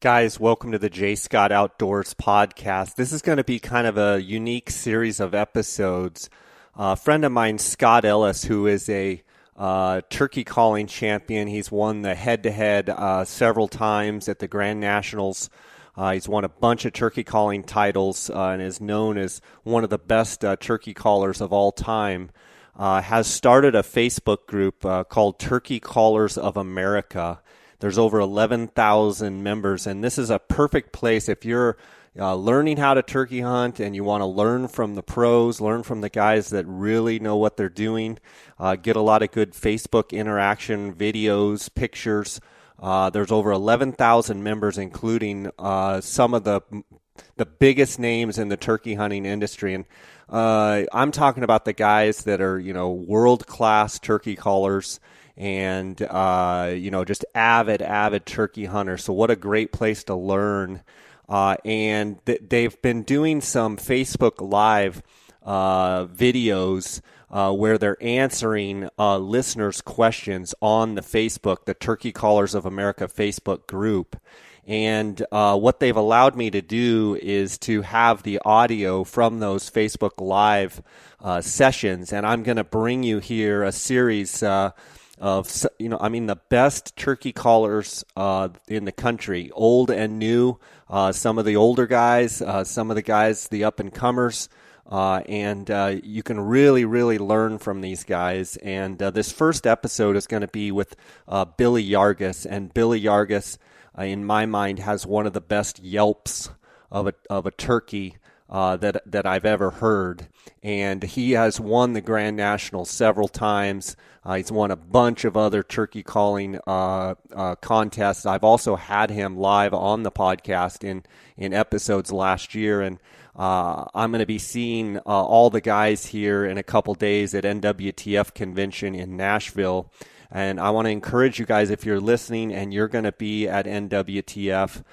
Guys, welcome to the J. Scott Outdoors podcast. This is going to be kind of a unique series of episodes. A friend of mine, Scott Ellis, who is a turkey calling champion. He's won the head-to-head several times at the Grand Nationals. He's won a bunch of turkey calling titles and is known as one of the best turkey callers of all time. Has started a Facebook group called Turkey Callers of America. There's over 11,000 members, and this is a perfect place if you're learning how to turkey hunt and you want to learn from the pros, learn from the guys that really know what they're doing, get a lot of good Facebook interaction, videos, pictures. There's over 11,000 members, including some of the biggest names in the turkey hunting industry. And I'm talking about the guys that are, world-class turkey callers and, just avid turkey hunters. So what a great place to learn. And they've been doing some Facebook Live videos where they're answering listeners' questions on the Turkey Callers of America Facebook group. And what they've allowed me to do is to have the audio from those Facebook Live sessions. And I'm going to bring you here a series of the best turkey callers in the country, old and new, some of the older guys, some of the guys, the up-and-comers, and you can really learn from these guys. And this first episode is going to be with Billy Yargus, and Billy Yargus, in my mind, has one of the best yelps of a turkey that I've ever heard. And he has won the Grand National several times. He's won a bunch of other turkey calling contests. I've also had him live on the podcast in episodes last year. And I'm going to be seeing all the guys here in a couple days at NWTF convention in Nashville. And I want to encourage you guys, if you're listening and you're going to be at NWTF,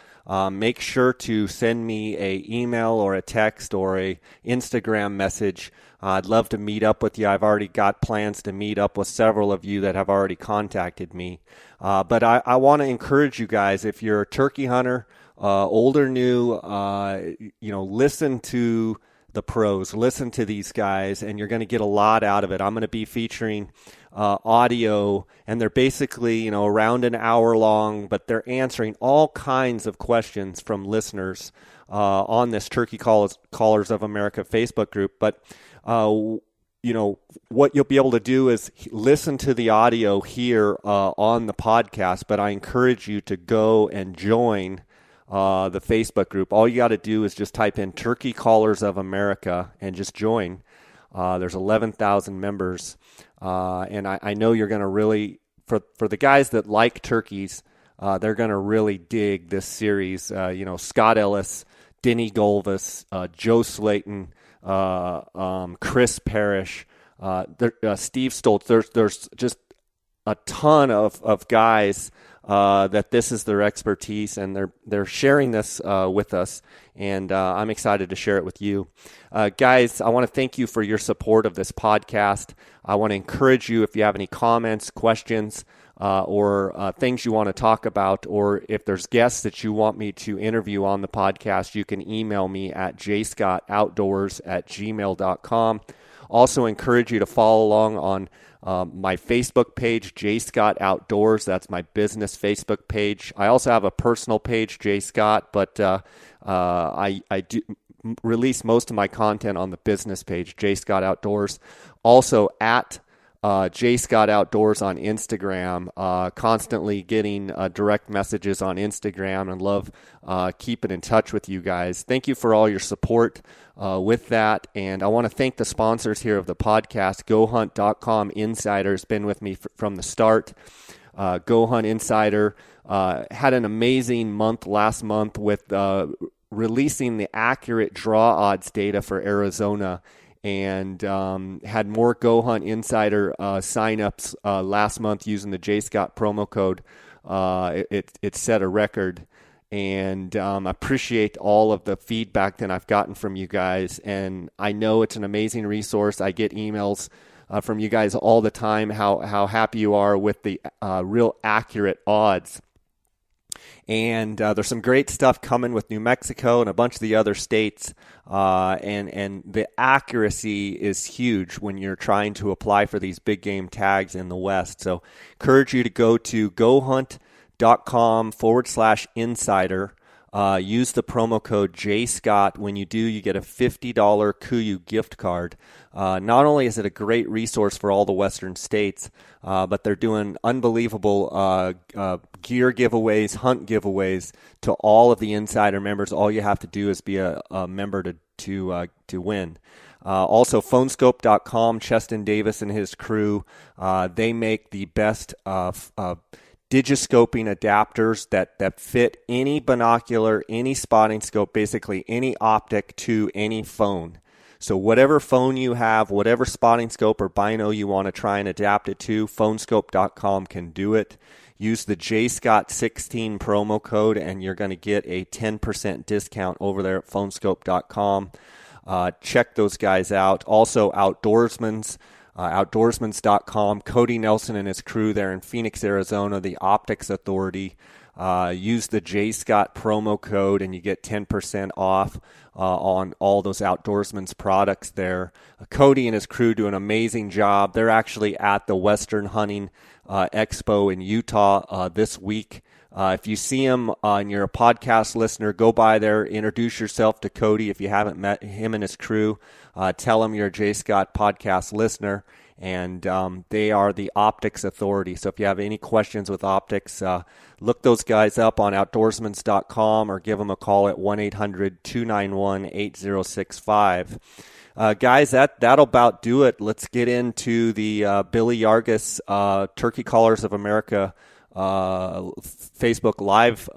make sure to send me an email or a text or a Instagram message. I'd love to meet up with you. I've already got plans to meet up with several of you that have already contacted me. But I want to encourage you guys, if you're a turkey hunter, old or new, listen to the pros, listen to these guys, and you're going to get a lot out of it. I'm going to be featuring audio, and they're basically, around an hour long, but they're answering all kinds of questions from listeners on this Turkey Callers of America Facebook group. But, what you'll be able to do is listen to the audio here on the podcast, but I encourage you to go and join the Facebook group. All you got to do is just type in Turkey Callers of America and just join. There's 11,000 members. And I know you're going to really, for the guys that like turkeys, they're going to really dig this series. Scott Ellis, Denny Golvis, Joe Slayton, Chris Parrish, Steve Stoltz. There's just a ton of guys that this is their expertise, and they're sharing this with us, and I'm excited to share it with you. Guys, I want to thank you for your support of this podcast. I want to encourage you, if you have any comments, questions, or things you want to talk about, or if there's guests that you want me to interview on the podcast, you can email me at jscottoutdoors@gmail.com. Also encourage you to follow along on my Facebook page, J. Scott Outdoors. That's my business Facebook page. I also have a personal page, J. Scott, but I do release most of my content on the business page, J. Scott Outdoors. Also at J. Scott Outdoors on Instagram, constantly getting direct messages on Instagram, and love keeping in touch with you guys. Thank you for all your support with that. And I want to thank the sponsors here of the podcast. GoHunt.com Insider has been with me from the start. Go Hunt Insider had an amazing month last month with releasing the accurate draw odds data for Arizona, and had more Go Hunt Insider signups last month using the J. Scott promo code. It set a record, and appreciate all of the feedback that I've gotten from you guys, and I know it's an amazing resource. I get emails from you guys all the time how happy you are with the real accurate odds. And there's some great stuff coming with New Mexico and a bunch of the other states. And the accuracy is huge when you're trying to apply for these big game tags in the West. So encourage you to go to gohunt.com/insider. Use the promo code JScott. When you do, you get a $50 KUIU gift card. Not only is it a great resource for all the Western states, but they're doing unbelievable gear giveaways, hunt giveaways to all of the insider members. All you have to do is be a member to win. Also, phonescope.com, Cheston Davis and his crew, they make the best digiscoping adapters that fit any binocular, any spotting scope, basically any optic to any phone. So whatever phone you have, whatever spotting scope or bino you want to try and adapt it to, phonescope.com can do it. Use the JScott16 promo code and you're going to get a 10% discount over there at phonescope.com. Check those guys out. Also, Outdoorsmans.com. Cody Nelson and his crew there in Phoenix, Arizona, the Optics Authority. Use the JScott promo code and you get 10% off on all those Outdoorsman's products there. Cody and his crew do an amazing job. They're actually at the Western Hunting Expo in Utah this week. If you see him and you're a podcast listener, go by there, introduce yourself to Cody. If you haven't met him and his crew, tell him you're a JScott podcast listener. And they are the Optics Authority. So if you have any questions with optics, look those guys up on outdoorsmans.com or give them a call at 1-800-291-8065. Guys, that'll about do it. Let's get into the Billy Yargus Turkey Callers of America Facebook Live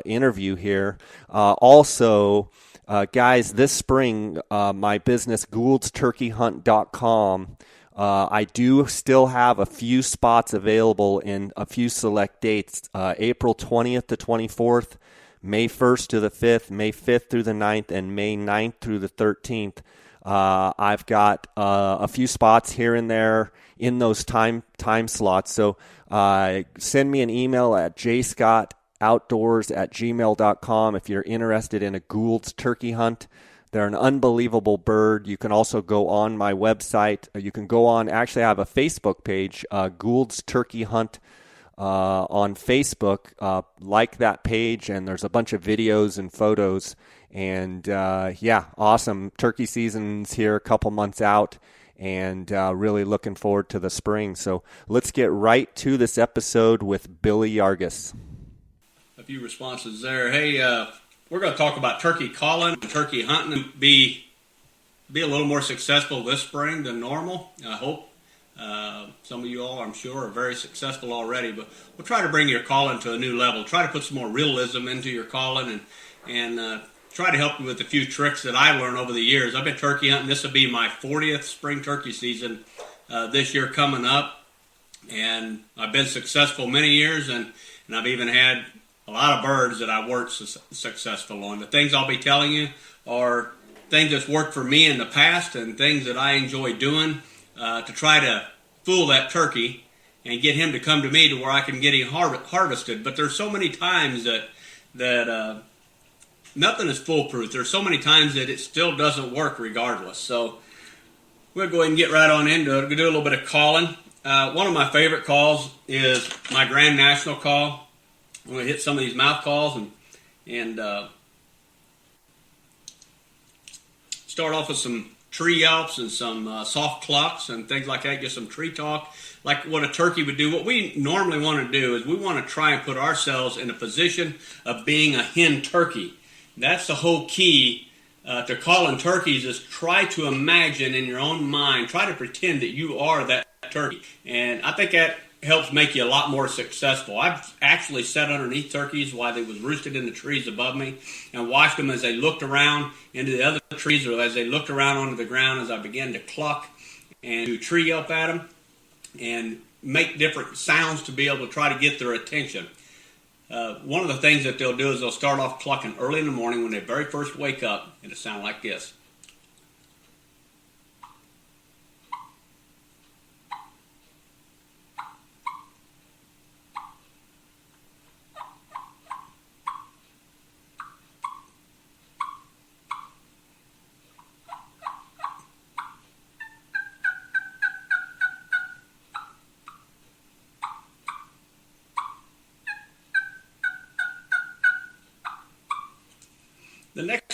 interview here. Also, guys, this spring, my business, Gould'sTurkeyHunt.com, I do still have a few spots available in a few select dates, April 20th to 24th, May 1st to the 5th, May 5th through the 9th, and May 9th through the 13th. I've got a few spots here and there in those time slots. So send me an email at jscottoutdoors@gmail.com if you're interested in a Gould's turkey hunt. They're an unbelievable bird. You can also go on my website. You can go on, actually I have a Facebook page, Gould's Turkey Hunt on Facebook. Like that page, and there's a bunch of videos and photos. And awesome. Turkey season's here a couple months out, and really looking forward to the spring. So let's get right to this episode with Billy Yargus. A few responses there. Hey, we're going to talk about turkey calling and turkey hunting and be a little more successful this spring than normal. I hope some of you all, I'm sure, are very successful already, but we'll try to bring your calling to a new level. Try to put some more realism into your calling and try to help you with a few tricks that I learned over the years. I've been turkey hunting. This will be my 40th spring turkey season this year coming up, and I've been successful many years, and I've even had a lot of birds that I weren't successful on. The things I'll be telling you are things that's worked for me in the past and things that I enjoy doing to try to fool that turkey and get him to come to me to where I can get him harvested. But there's so many times that nothing is foolproof. There's so many times that it still doesn't work regardless. So we'll go ahead and get right on into it. We'll do a little bit of calling. One of my favorite calls is my Grand National call. I'm going to hit some of these mouth calls and start off with some tree yelps and some soft clucks and things like that, get some tree talk, like what a turkey would do. What we normally want to do is we want to try and put ourselves in a position of being a hen turkey. That's the whole key to calling turkeys, is try to imagine in your own mind, try to pretend that you are that turkey. And I think that helps make you a lot more successful. I've actually sat underneath turkeys while they was roosted in the trees above me and watched them as they looked around into the other trees, or as they looked around onto the ground as I began to cluck and do tree yelp at them and make different sounds to be able to try to get their attention. One of the things that they'll do is they'll start off clucking early in the morning when they very first wake up, and it'll sound like this.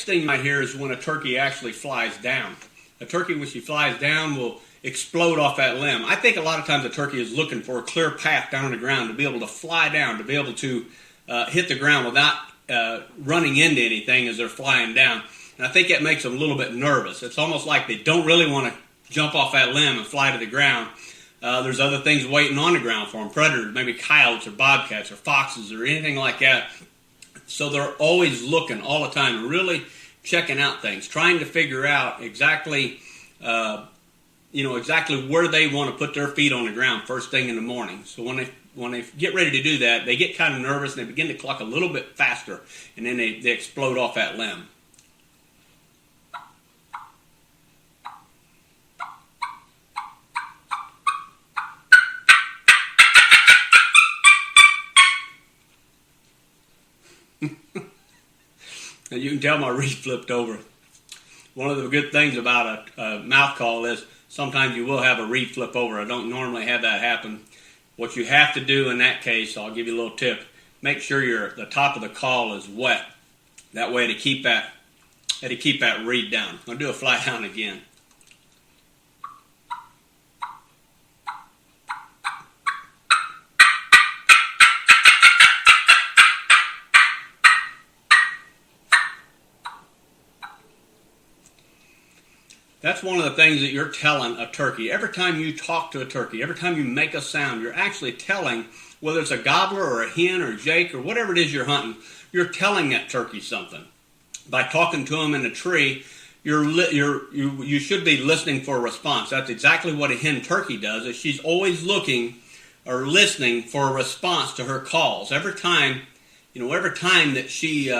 next thing you might hear is when a turkey actually flies down. A turkey, when she flies down, will explode off that limb. I think a lot of times a turkey is looking for a clear path down the ground to be able to fly down, to be able to hit the ground without running into anything as they're flying down. And I think that makes them a little bit nervous. It's almost like they don't really want to jump off that limb and fly to the ground. There's other things waiting on the ground for them, predators, maybe coyotes or bobcats or foxes or anything like that. So they're always looking all the time, really checking out things, trying to figure out exactly, exactly where they want to put their feet on the ground first thing in the morning. So when they get ready to do that, they get kind of nervous and they begin to cluck a little bit faster, and then they explode off that limb. And you can tell my reed flipped over. One of the good things about a mouth call is sometimes you will have a reed flip over. I don't normally have that happen. What you have to do in that case, I'll give you a little tip. Make sure the top of the call is wet. That way to keep that reed down. I'm going to do a fly down again. That's one of the things that you're telling a turkey. Every time you talk to a turkey, every time you make a sound, you're actually telling, whether it's a gobbler or a hen or a jake or whatever it is you're hunting, you're telling that turkey something. By talking to them in a tree, you should be listening for a response. That's exactly what a hen turkey does, is she's always looking or listening for a response to her calls. Every time that she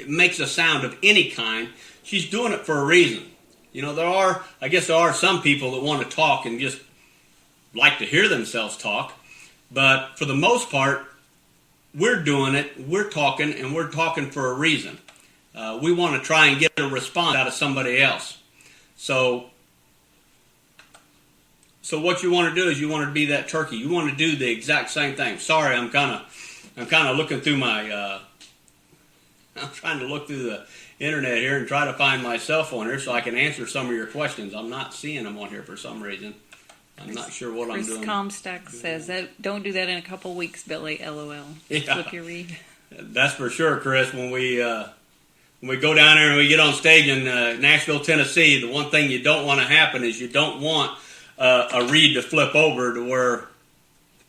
makes a sound of any kind, she's doing it for a reason. There are some people that want to talk and just like to hear themselves talk, but for the most part, we're doing it, we're talking, and we're talking for a reason. We want to try and get a response out of somebody else. So what you want to do is you want to be that turkey. You want to do the exact same thing. Sorry, I'm kind of looking through my, I'm trying to look through the internet here and try to find my cell phone here so I can answer some of your questions. I'm not seeing them on here for some reason. I'm not sure what I'm doing. Chris Comstock says, don't do that in a couple weeks, Billy, LOL. Yeah. Flip your reed. That's for sure, Chris. When we go down there and we get on stage in Nashville, Tennessee, the one thing you don't want to happen is you don't want a reed to flip over to where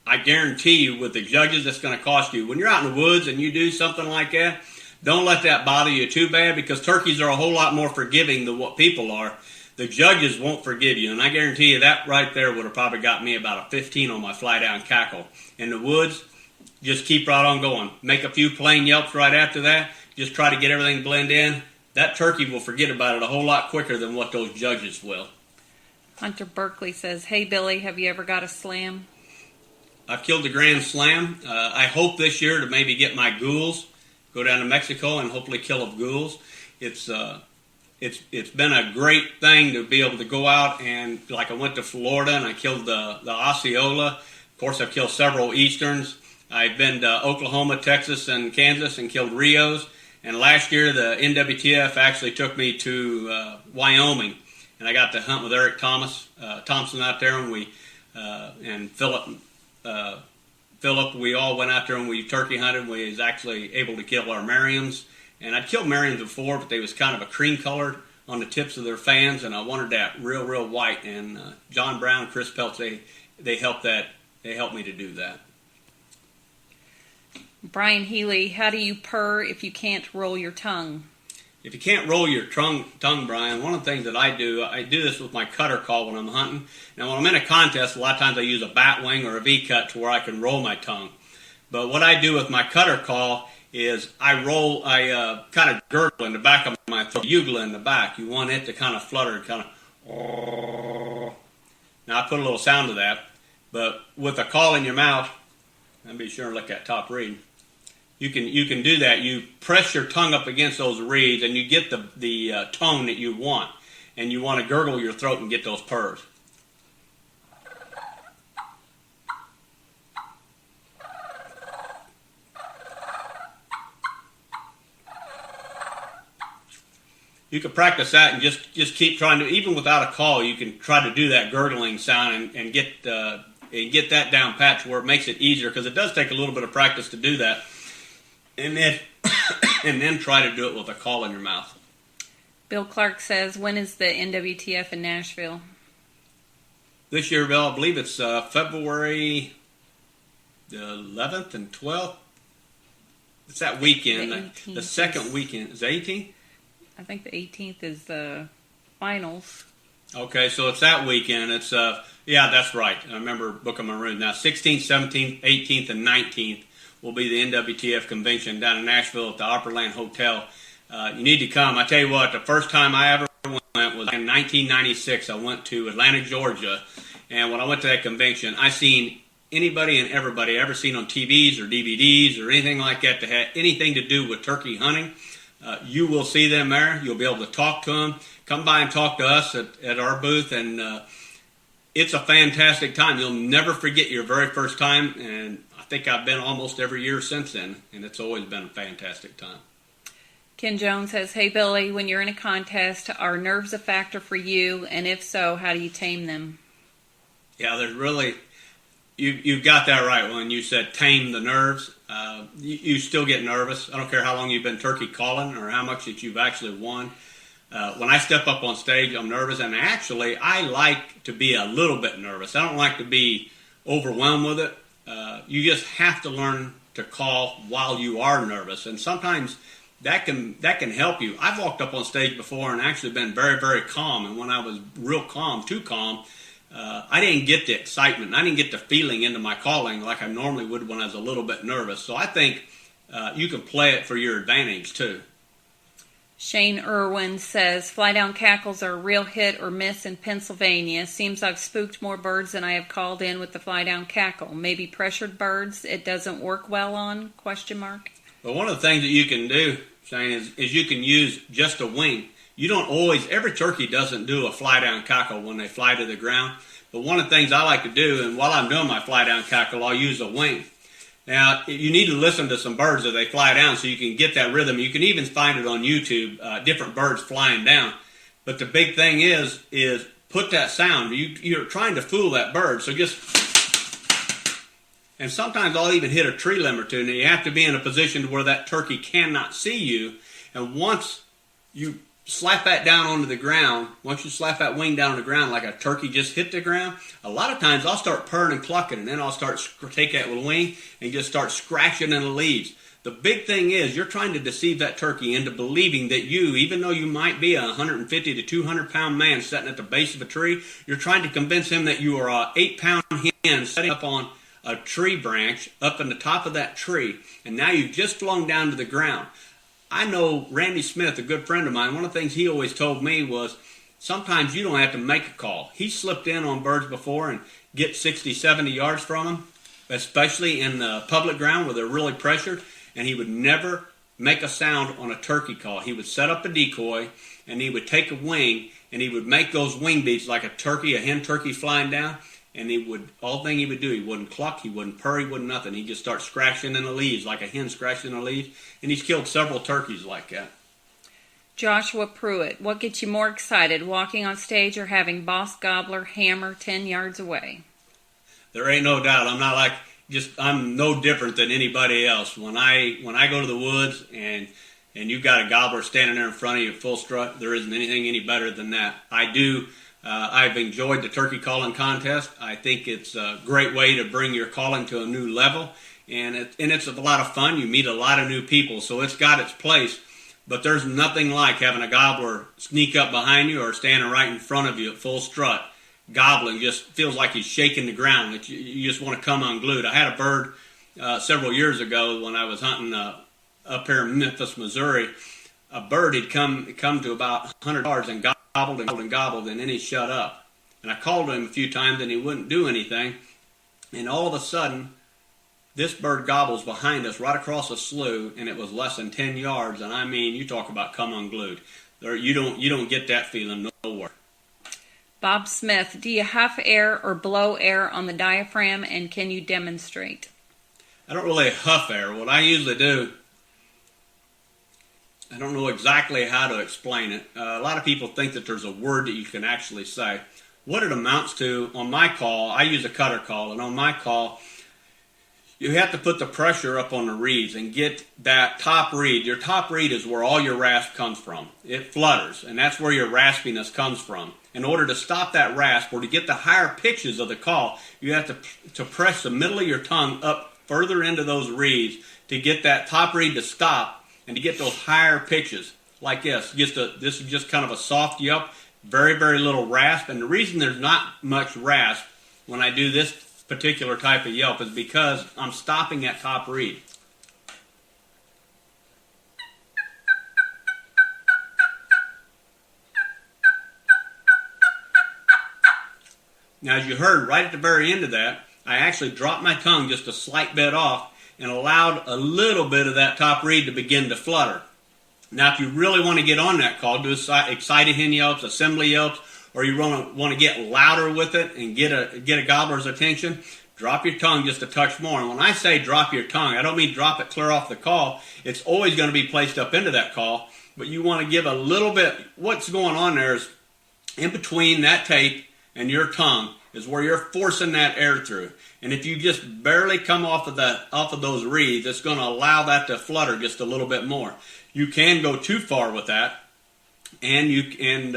I guarantee you with the judges that's going to cost you. When you're out in the woods and you do something like that, don't let that bother you too bad, because turkeys are a whole lot more forgiving than what people are. The judges won't forgive you, and I guarantee you that right there would have probably got me about a 15 on my fly down cackle. In the woods, just keep right on going. Make a few plain yelps right after that. Just try to get everything blend in. That turkey will forget about it a whole lot quicker than what those judges will. Hunter Berkeley says, hey, Billy, have you ever got a slam? I've killed the Grand Slam. I hope this year to maybe get my ghouls. Go down to Mexico and hopefully kill a ghouls. It's been a great thing to be able to go out and, like, I went to Florida and I killed the Osceola. Of course, I've killed several Easterns. I've been to Oklahoma, Texas, and Kansas and killed Rios. And last year, the NWTF actually took me to Wyoming, and I got to hunt with Eric Thompson out there, and and Philip, we all went out there and we turkey hunted. We was actually able to kill our Merriams. And I'd killed Merriams before, but they was kind of a cream colored on the tips of their fans, and I wanted that real, real white. And John Brown, Chris Peltz, they helped me to do that. Brian Healy, how do you purr if you can't roll your tongue? If you can't roll your tongue, Brian, one of the things that I do this with my cutter call when I'm hunting. Now, when I'm in a contest, a lot of times I use a bat wing or a V-cut to where I can roll my tongue. But what I do with my cutter call is I kind of gurgle in the back of my throat, bugle in the back. You want it to kind of flutter, kind of. Now, I put a little sound to that, but with a call in your mouth, and be sure and look at top reed. You can do that. You press your tongue up against those reeds, and you get the tone that you want. And you want to gurgle your throat and get those purrs. you can practice that and just keep trying to, even without a call, you can try to do that gurgling sound and get that down pat where it makes it easier, because it does take a little bit of practice to do that. And then and then try to do it with a call in your mouth. Bill Clark says, when is the NWTF in Nashville? This year, Bill, I believe it's February the 11th and 12th. It's that weekend, the second weekend. Is it 18th? I think the 18th is the finals. Okay, so it's that weekend. It's yeah, that's right. I remember booking my room. Now, 16th, 17th, 18th, and 19th will be the NWTF convention down in Nashville at the Opryland Hotel. You need to come. I tell you what, the first time I ever went was in 1996. I went to Atlanta, Georgia, and when I went to that convention, I seen anybody and everybody I ever seen on TVs or DVDs or anything like that that had anything to do with turkey hunting. You will see them there. You'll be able to talk to them. Come by and talk to us at our booth, and it's a fantastic time. You'll never forget your very first time, and I think I've been almost every year since then, and it's always been a fantastic time. Ken Jones says, hey, Billy, when you're in a contest, are nerves a factor for you? And if so, how do you tame them? Yeah, there's really, you've got that right when you said tame the nerves. You still get nervous. I don't care how long you've been turkey calling or how much that you've actually won. When I step up on stage, I'm nervous, and actually, I like to be a little bit nervous. I don't like to be overwhelmed with it. You just have to learn to call while you are nervous, and sometimes that can help you. I've walked up on stage before and actually been very, very calm, and when I was real calm, too calm, I didn't get the excitement. I didn't get the feeling into my calling like I normally would when I was a little bit nervous. So I think you can play it for your advantage, too. Shane Irwin says, fly down cackles are a real hit or miss in Pennsylvania. Seems I've spooked more birds than I have called in with the fly down cackle. Maybe pressured birds it doesn't work well on, ? Well, one of the things that you can do, Shane, is you can use just a wing. You don't always, every turkey doesn't do a fly down cackle when they fly to the ground. But one of the things I like to do, and while I'm doing my fly down cackle, I'll use a wing. Now, you need to listen to some birds as they fly down so you can get that rhythm. You can even find it on YouTube, different birds flying down. But the big thing is put that sound. You're trying to fool that bird, so just... And sometimes I'll even hit a tree limb or two, and you have to be in a position where that turkey cannot see you. And once you slap that down onto the ground, once you slap that wing down on the ground like a turkey just hit the ground, a lot of times I'll start purring and clucking, and then I'll take that little wing and just start scratching in the leaves. The big thing is you're trying to deceive that turkey into believing that you, even though you might be a 150 to 200 pound man sitting at the base of a tree, you're trying to convince him that you are a 8-pound hen sitting up on a tree branch up in the top of that tree, and now you've just flung down to the ground. I know Randy Smith, a good friend of mine, one of the things he always told me was sometimes you don't have to make a call. He slipped in on birds before and get 60, 70 yards from them, especially in the public ground where they're really pressured, and he would never make a sound on a turkey call. He would set up a decoy, and he would take a wing, and he would make those wing beats like a hen turkey flying down, and all thing he would do, he wouldn't cluck, he wouldn't purr, he wouldn't nothing. He'd just start scratching in the leaves like a hen scratching in the leaves, and he's killed several turkeys like that. Joshua Pruitt, what gets you more excited, walking on stage or having Boss Gobbler hammer 10 yards away? There ain't no doubt. I'm no different than anybody else. When I go to the woods and you've got a gobbler standing there in front of you at full strut, there isn't anything any better than that. I've enjoyed the turkey calling contest. I think it's a great way to bring your calling to a new level, and it's a lot of fun. You meet a lot of new people, so it's got its place. But there's nothing like having a gobbler sneak up behind you or standing right in front of you at full strut, gobbling. Just feels like he's shaking the ground. That you just want to come unglued. I had a bird several years ago when I was hunting up here in Memphis, Missouri. A bird had come to about 100 yards and gobbled and gobbled, and then he shut up. And I called him a few times, and he wouldn't do anything. And all of a sudden, this bird gobbles behind us right across a slough, and it was less than 10 yards. And I mean, you talk about come unglued. You don't get that feeling nowhere. Bob Smith, do you huff air or blow air on the diaphragm, and can you demonstrate? I don't really huff air. What I usually do I don't know exactly how to explain it. A lot of people think that there's a word that you can actually say. What it amounts to, on my call, I use a cutter call, and on my call, you have to put the pressure up on the reeds and get that top reed. Your top reed is where all your rasp comes from. It flutters, and that's where your raspiness comes from. In order to stop that rasp or to get the higher pitches of the call, you have to press the middle of your tongue up further into those reeds to get that top reed to stop and to get those higher pitches like this. This is just kind of a soft yelp, very, very little rasp. And the reason there's not much rasp when I do this particular type of yelp is because I'm stopping that top reed. Now, as you heard right at the very end of that, I actually dropped my tongue just a slight bit off and allowed a little bit of that top reed to begin to flutter. Now, if you really want to get on that call, do excited hen yelps, assembly yelps, or you want to get louder with it and get a gobbler's attention, drop your tongue just a touch more. And when I say drop your tongue, I don't mean drop it clear off the call. It's always going to be placed up into that call, but you want to give a little bit. What's going on there is in between that tape and your tongue is where you're forcing that air through. And if you just barely come off of those reeds, it's going to allow that to flutter just a little bit more. You can go too far with that, and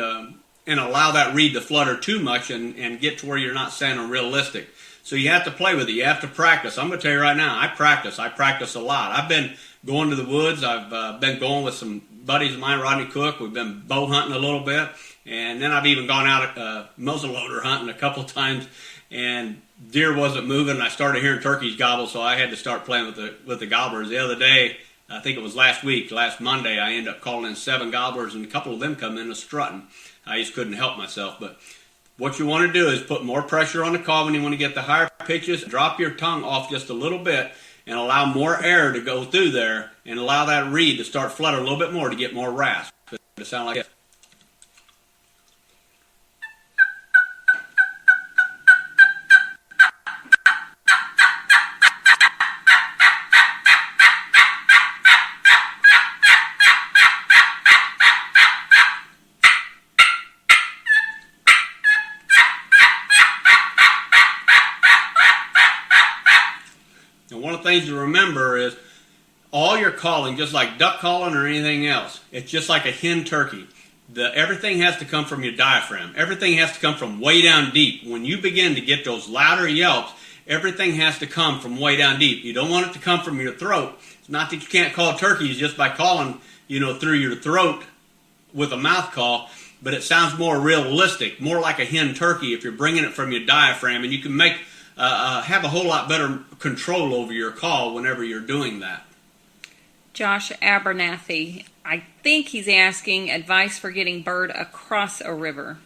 allow that reed to flutter too much and get to where you're not sounding realistic. So you have to play with it. You have to practice. I'm going to tell you right now, I practice a lot. I've been going to the woods. I've been going with some buddies of mine, Rodney Cook. We've been bow hunting a little bit. And then I've even gone out muzzleloader hunting a couple times, and deer wasn't moving. And I started hearing turkeys gobble, so I had to start playing with the gobblers. The other day, I think it was last Monday, I ended up calling in 7 gobblers, and a couple of them come in as strutting. I just couldn't help myself. But what you want to do is put more pressure on the call when you want to get the higher pitches. Drop your tongue off just a little bit and allow more air to go through there and allow that reed to start fluttering a little bit more to get more rasp. To sound like this. One of the things to remember is all your calling, just like duck calling or anything else, it's just like a hen turkey. Everything has to come from your diaphragm. Everything has to come from way down deep. When you begin to get those louder yelps, everything has to come from way down deep. You don't want it to come from your throat. It's not that you can't call turkeys just by calling, through your throat with a mouth call, but it sounds more realistic, more like a hen turkey if you're bringing it from your diaphragm, and you can have a whole lot better control over your call whenever you're doing that. Josh Abernathy, I think he's asking advice for getting bird across a river.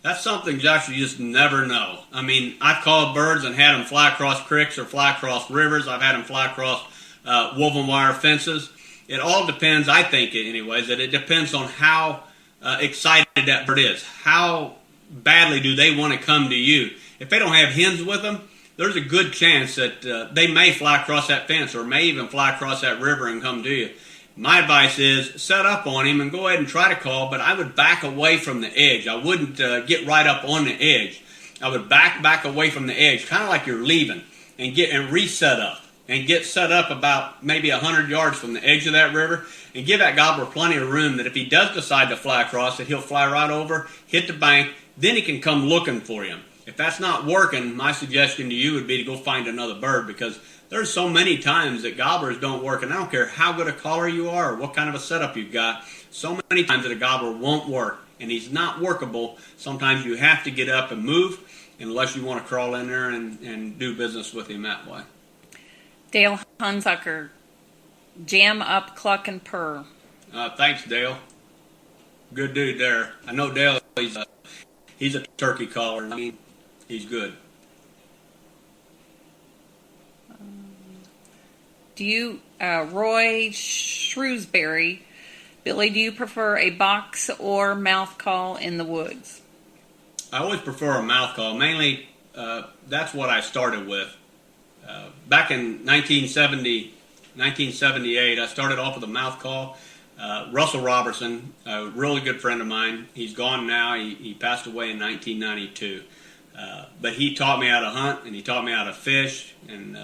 That's something, Josh, you just never know. I mean, I've called birds and had them fly across creeks or fly across rivers. I've had them fly across woven wire fences. It all depends, I think anyways, that it depends on how excited that bird is. How badly do they want to come to you? If they don't have hens with them, there's a good chance that they may fly across that fence or may even fly across that river and come to you. My advice is set up on him and go ahead and try to call, but I would back away from the edge. I wouldn't get right up on the edge. I would back away from the edge, kind of like you're leaving, and reset up and get set up about maybe 100 yards from the edge of that river and give that gobbler plenty of room that if he does decide to fly across it, he'll fly right over, hit the bank, then he can come looking for you. If that's not working, my suggestion to you would be to go find another bird, because there's so many times that gobblers don't work, and I don't care how good a caller you are or what kind of a setup you've got, so many times that a gobbler won't work, and he's not workable. Sometimes you have to get up and move unless you want to crawl in there and do business with him that way. Dale Hunzucker, jam up, cluck, and purr. Thanks, Dale. Good dude there. I know Dale, he's a turkey caller. I mean, he's good. Do you, Roy Shrewsbury, Billy, do you prefer a box or mouth call in the woods? I always prefer a mouth call. Mainly, that's what I started with. Back in 1978, I started off with a mouth call. Russell Robertson, a really good friend of mine. He's gone now. He passed away in 1992. But he taught me how to hunt, and he taught me how to fish. And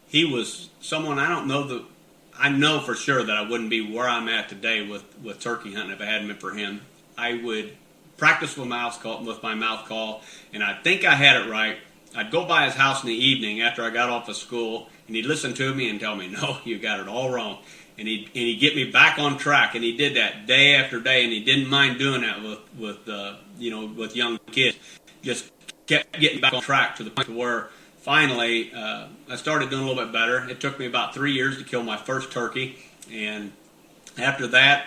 he was someone I know for sure that I wouldn't be where I'm at today with turkey hunting if it hadn't been for him. I would practice with my mouth call, and I think I had it right. I'd go by his house in the evening after I got off of school, and he'd listen to me and tell me, "No, you got it all wrong." And he'd get me back on track, and he did that day after day, and he didn't mind doing that with young kids. Just kept getting back on track to the point where finally I started doing a little bit better. It took me about 3 years to kill my first turkey, and after that,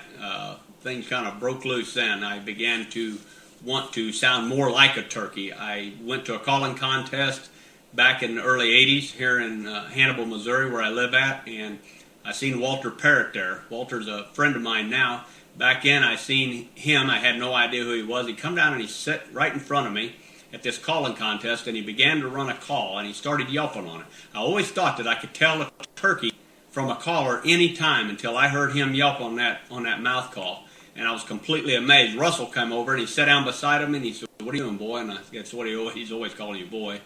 things kind of broke loose. Then I began to want to sound more like a turkey. I went to a calling contest back in the early 80s here in Hannibal, Missouri, where I live at, and I seen Walter Parrott there. Walter's a friend of mine now. Back then, I seen him. I had no idea who he was. He come down and he sat right in front of me at this calling contest, and he began to run a call, and he started yelping on it. I always thought that I could tell a turkey from a caller any time until I heard him yelp on that mouth call. And I was completely amazed. Russell came over, and he sat down beside him, and he said, "What are you doing, boy?" And that's what he's always calling you, boy.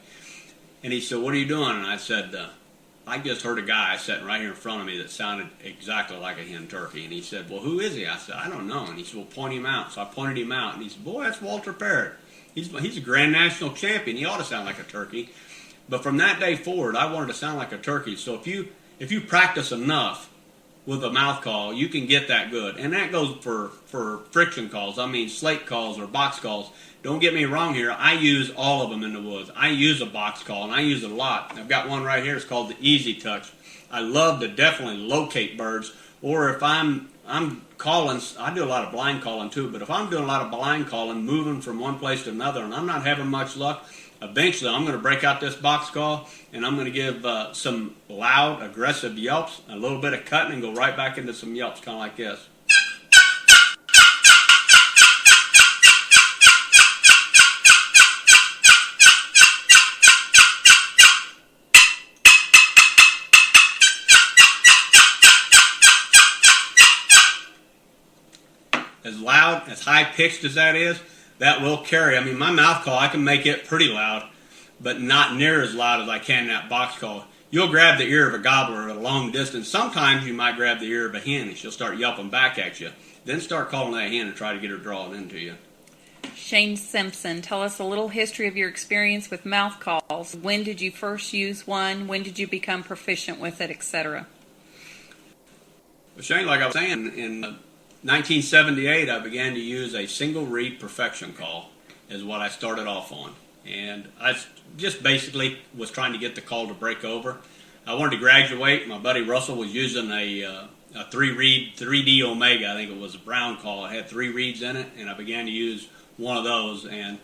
And he said, "What are you doing?" And I said, "I just heard a guy sitting right here in front of me that sounded exactly like a hen turkey." And he said, "Well, who is he?" I said, "I don't know." And he said, "Well, point him out." So I pointed him out, and he said, "Boy, that's Walter Parrott. He's a Grand National champion. He ought to sound like a turkey." But from that day forward, I wanted to sound like a turkey. So if you practice enough with a mouth call, you can get that good. And that goes for friction calls. I mean, slate calls or box calls. Don't get me wrong here. I use all of them in the woods. I use a box call, and I use it a lot. I've got one right here. It's called the Easy Touch. I love to definitely locate birds. Or if I'm calling, I do a lot of blind calling too, but if I'm doing a lot of blind calling, moving from one place to another, and I'm not having much luck, eventually I'm going to break out this box call, and I'm going to give some loud, aggressive yelps, a little bit of cutting, and go right back into some yelps, kind of like this. As loud, as high-pitched as that is, that will carry. I mean, my mouth call, I can make it pretty loud, but not near as loud as I can that box call. You'll grab the ear of a gobbler at a long distance. Sometimes you might grab the ear of a hen and she'll start yelping back at you. Then start calling that hen and try to get her drawn into you. Shane Simpson, tell us a little history of your experience with mouth calls. When did you first use one? When did you become proficient with it, etc.? Well, Shane, like I was saying, in 1978, I began to use a single reed perfection call is what I started off on. And I just basically was trying to get the call to break over. I wanted to graduate. My buddy Russell was using a 3-reed 3D Omega. I think it was a brown call. It had 3 reeds in it, and I began to use one of those. And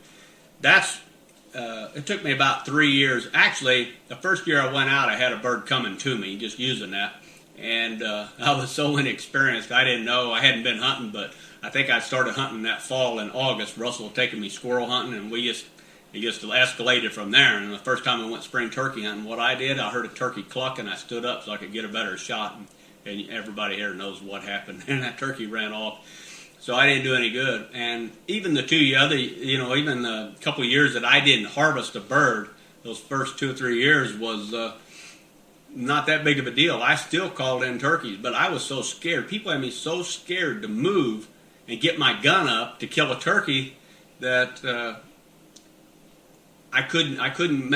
it took me about 3 years. Actually, the first year I went out, I had a bird coming to me, just using that. And I was so inexperienced, I didn't know. I hadn't been hunting, but I think I started hunting that fall in August. Russell had taken me squirrel hunting, and it just escalated from there. And the first time I went spring turkey hunting, what I did, I heard a turkey cluck, and I stood up so I could get a better shot. And everybody here knows what happened. And that turkey ran off. So I didn't do any good. And even the even the couple of years that I didn't harvest a bird, those first 2 or 3 years was not that big of a deal. I still called in turkeys, but I was so scared. People had me so scared to move and get my gun up to kill a turkey that I couldn't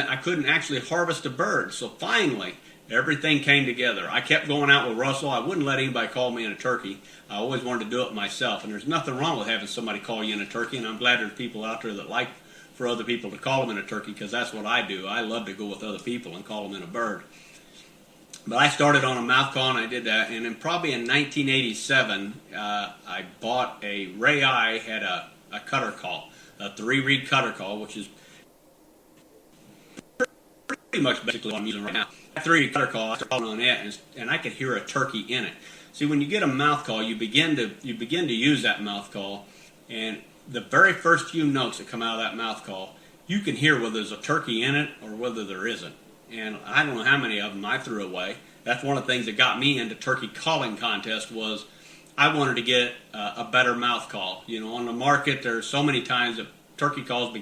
actually harvest a bird. So finally, everything came together. I kept going out with Russell. I wouldn't let anybody call me in a turkey. I always wanted to do it myself, and there's nothing wrong with having somebody call you in a turkey, and I'm glad there's people out there that like for other people to call them in a turkey, because that's what I do. I love to go with other people and call them in a bird. But I started on a mouth call, and I did that. And then probably in 1987, I bought a Ray Eye, had a cutter call, a 3-reed cutter call, which is pretty much basically what I'm using right now. That 3-reed cutter call, I started calling on it, and I could hear a turkey in it. See, when you get a mouth call, you begin to use that mouth call, and the very first few notes that come out of that mouth call, you can hear whether there's a turkey in it or whether there isn't. And I don't know how many of them I threw away. That's one of the things that got me into turkey calling contest was I wanted to get a better mouth call. On the market, there's so many times that turkey calls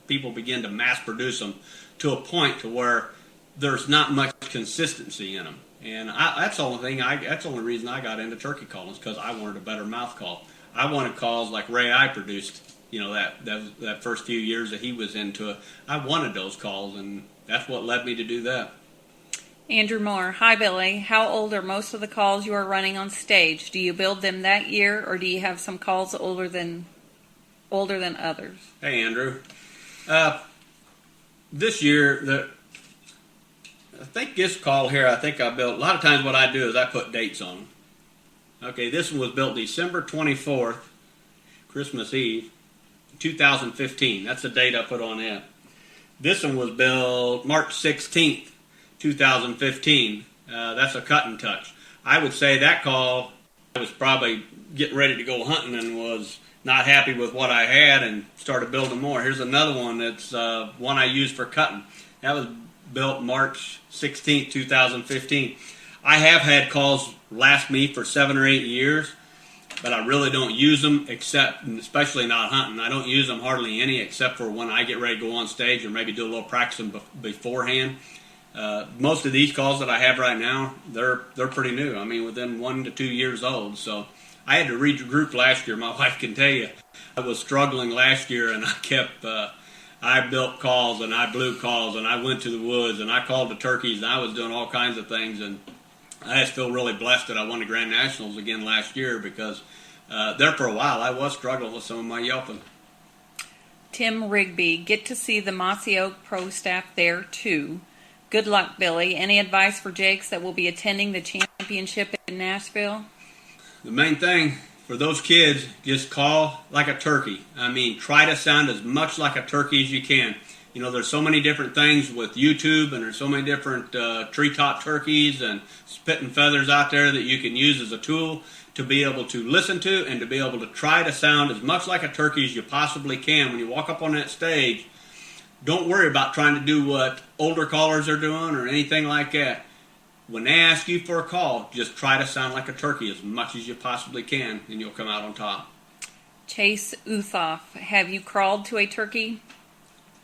people begin to mass produce them to a point to where there's not much consistency in them. And that's the only reason I got into turkey calling, is because I wanted a better mouth call. I wanted calls like Ray I produced, that first few years that he was into it. I wanted those calls, and that's what led me to do that. Andrew Moore, hi Billy. How old are most of the calls you are running on stage? Do you build them that year, or do you have some calls older than others? Hey Andrew, this year I think this call here, I built. A lot of times what I do is I put dates on them. Okay, this one was built December 24th, Christmas Eve, 2015. That's the date I put on it. This one was built March 16th, 2015. That's a cut and touch. I would say that call, I was probably getting ready to go hunting and was not happy with what I had and started building more. Here's another one that's one I used for cutting. That was built March 16th, 2015. I have had calls last me for 7 or 8 years, but I really don't use them, especially not hunting. I don't use them hardly any, except for when I get ready to go on stage or maybe do a little practicing beforehand. Most of these calls that I have right now, they're pretty new. I mean, within 1 to 2 years old. So I had to regroup last year. My wife can tell you, I was struggling last year, and I built calls and I blew calls and I went to the woods and I called the turkeys and I was doing all kinds of things, and I just feel really blessed that I won the Grand Nationals again last year, because there for a while I was struggling with some of my yelping. Tim Rigby, get to see the Mossy Oak Pro staff there too. Good luck, Billy. Any advice for Jakes that will be attending the championship in Nashville? The main thing for those kids, just call like a turkey. I mean, try to sound as much like a turkey as you can. There's so many different things with YouTube, and there's so many different treetop turkeys and spit and feathers out there that you can use as a tool to be able to listen to and to be able to try to sound as much like a turkey as you possibly can. When you walk up on that stage, don't worry about trying to do what older callers are doing or anything like that. When they ask you for a call, just try to sound like a turkey as much as you possibly can, and you'll come out on top. Chase Uthoff, have you crawled to a turkey?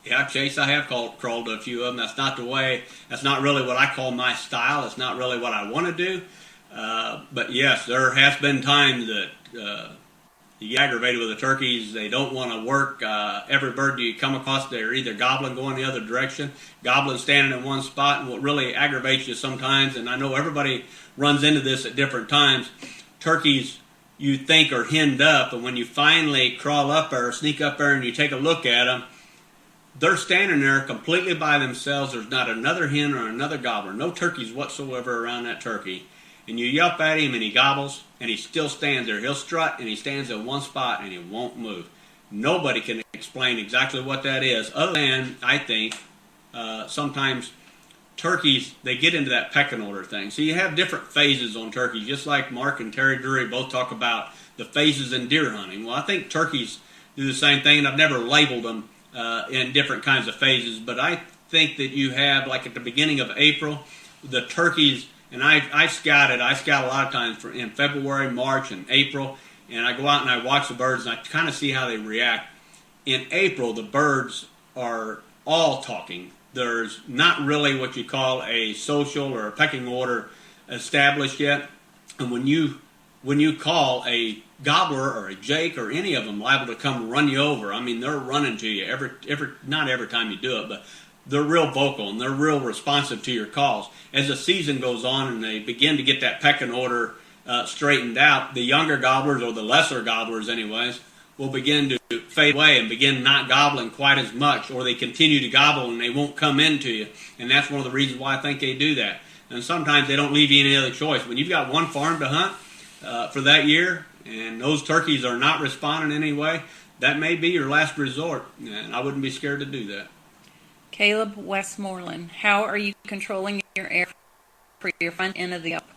Yeah, Chase, I have crawled to a few of them. That's not really what I call my style. It's not really what I want to do. But yes, there has been times that you get aggravated with the turkeys. They don't want to work. Every bird you come across, they're either gobbling going the other direction, gobbling standing in one spot. And what really aggravates you sometimes, and I know everybody runs into this at different times, turkeys you think are henned up, and when you finally crawl up there or sneak up there and you take a look at them, they're standing there completely by themselves. There's not another hen or another gobbler, no turkeys whatsoever around that turkey. And you yelp at him and he gobbles and he still stands there. He'll strut and he stands in one spot and he won't move. Nobody can explain exactly what that is, other than, I think, sometimes turkeys, they get into that pecking order thing. So you have different phases on turkeys, just like Mark and Terry Drury both talk about the phases in deer hunting. Well, I think turkeys do the same thing, and I've never labeled them in different kinds of phases, but I think that you have, like at the beginning of April, the turkeys, and I scout a lot of times in February, March, and April, and I go out and I watch the birds and I kind of see how they react. In April, the birds are all talking. There's not really what you call a social or a pecking order established yet, and when you call, a gobbler or a jake or any of them liable to come run you over. I mean, they're running to you not every time you do it, but they're real vocal and they're real responsive to your calls. As the season goes on and they begin to get that pecking order straightened out, the younger gobblers, or the lesser gobblers anyways, will begin to fade away and begin not gobbling quite as much, or they continue to gobble and they won't come into you. And that's one of the reasons why I think they do that. And sometimes they don't leave you any other choice. When you've got one farm to hunt for that year, and those turkeys are not responding in any way, that may be your last resort, and I wouldn't be scared to do that. Caleb Westmoreland, how are you controlling your air for your front end of the up?